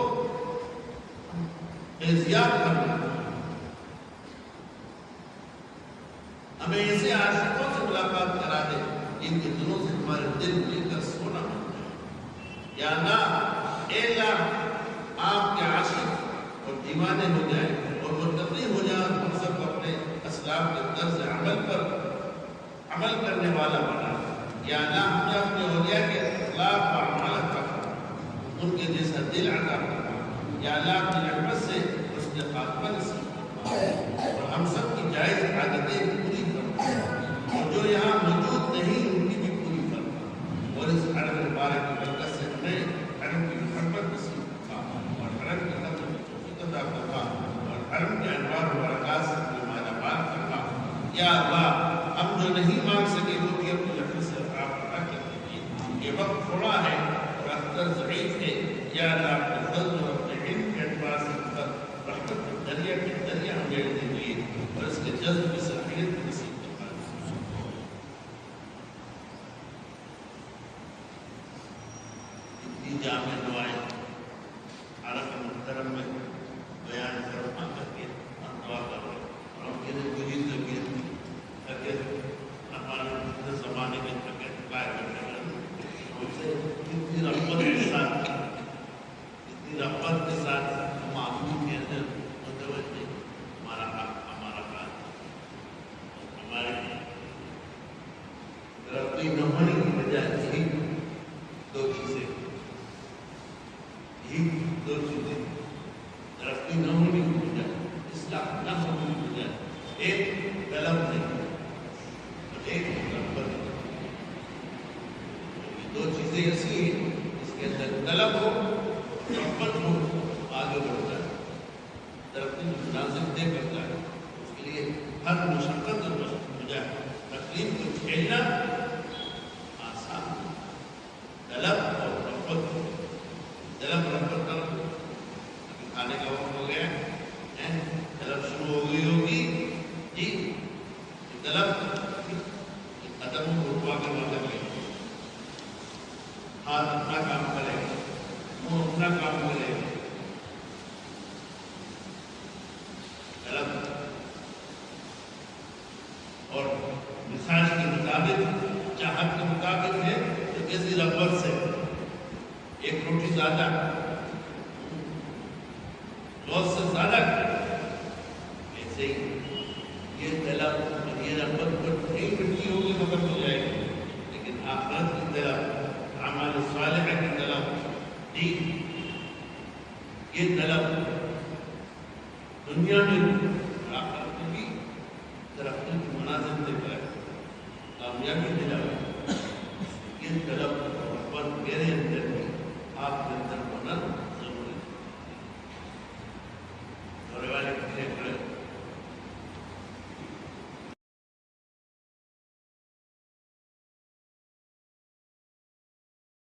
فیضیاب کرنا۔ ہمیں ایسے عاشقوں سے ملاقات کرا دے جن کے دلوں سے ہمارے دل مل کر سونا بن جائے۔ یا اللہ، اے اللہ، آپ کے عاشق اور دیوانے ہو جائیں اور متقی ہو جائیں، اور ہم سب اپنے اسلاف کے طرز عمل پر عمل کرنے والا بنا۔ یا اللہ، ہمیں اپنے اولیاء کے اخلاق و اعمال عطا فرما، ان کے جیسا دل عطا فرما۔ یا اللہ، اپنی رحمت سے حسن خاتمہ نصیب فرما، اور ہم سب کی جائز عادتیں پوری فرما، اور جو یہاں موجود نہیں ان کی بھی پوری فرما، اور اس حرم مبارک کی برکت سے ہمیں حرم کی محبت نصیب فرما، اور حرم کی قدر میں توفیق عطا فرما، اور حرم کے انوار و برکات سے ہمیں مالامال فرما۔ یا اللہ، ہم جو نہیں مانگ سکے وہ بھی اپنی رحمت سے آپ عطا کر دیجیے۔ یہ وقت تھوڑا ہے اور اختر ضعیف ہے، یا اللہ اپنے فضل اور اپنے علم کے اعتبار سے رحمت کے دریا ہمیں دیجیے، اور اس کے جذب کی صلاحیت نصیب فرما۔ اتنی جامع دعائیں حالت محترم میں بیان فرما کر کے ہم دعا کر رہے ہیں، اور ہم کہتے ہیں کوئی طبیعت اگر ہمارے زمانے میں طبیعت قائم کرنے والا اتنی رغبت کے ساتھ ہم آدمی کے اندر متوجہ ہمارا کام ہمارے ترقی نہ ہونے کی وجہ یہی دو چیزیں ترقی نہ ہونے کی وجہ، اصلاح نہ ہونے کی وجہ، ایک طلب نہیں اور ایک رغبت نہیں۔ یہ دو چیزیں ایسی ہیں اس کے اندر طلب ہو، رغبت ہو، آگے بڑھتا ہے، ترقی میں مناسب دے کرتا ہے۔ اس کے لیے ہر مشقت اور تکلیف کو جھیلنا آسان ہے۔ طلب اور رغبت، طلب رغبت کرو، کھانے کا وقت ہو گیا، طلب شروع ہو گئی ہوگی جی، طلب ختم ہو رکوا کے وہاں لگے، ہاتھ اپنا کام کرے، منہ اپنا کام کرے، طلب اور مزاج کے مطابق، چاہت کے مطابق ہے تو کسی رغبت سے ایک روٹی زیادہ، بہت سے زیادہ، ایسے ہی یہ طلب اور یہ رغبت نہیں مٹی ہوگی تو ختم ہو جائے گی، لیکن آخرت کی طلب، اعمال صالحہ کی طلب، یہ طلب دنیا میں آخرت میں بھی ترقی کی منازل دے کر کامیابی دلاوے۔ یہ طلب اور رغبت میرے اندر بھی آپ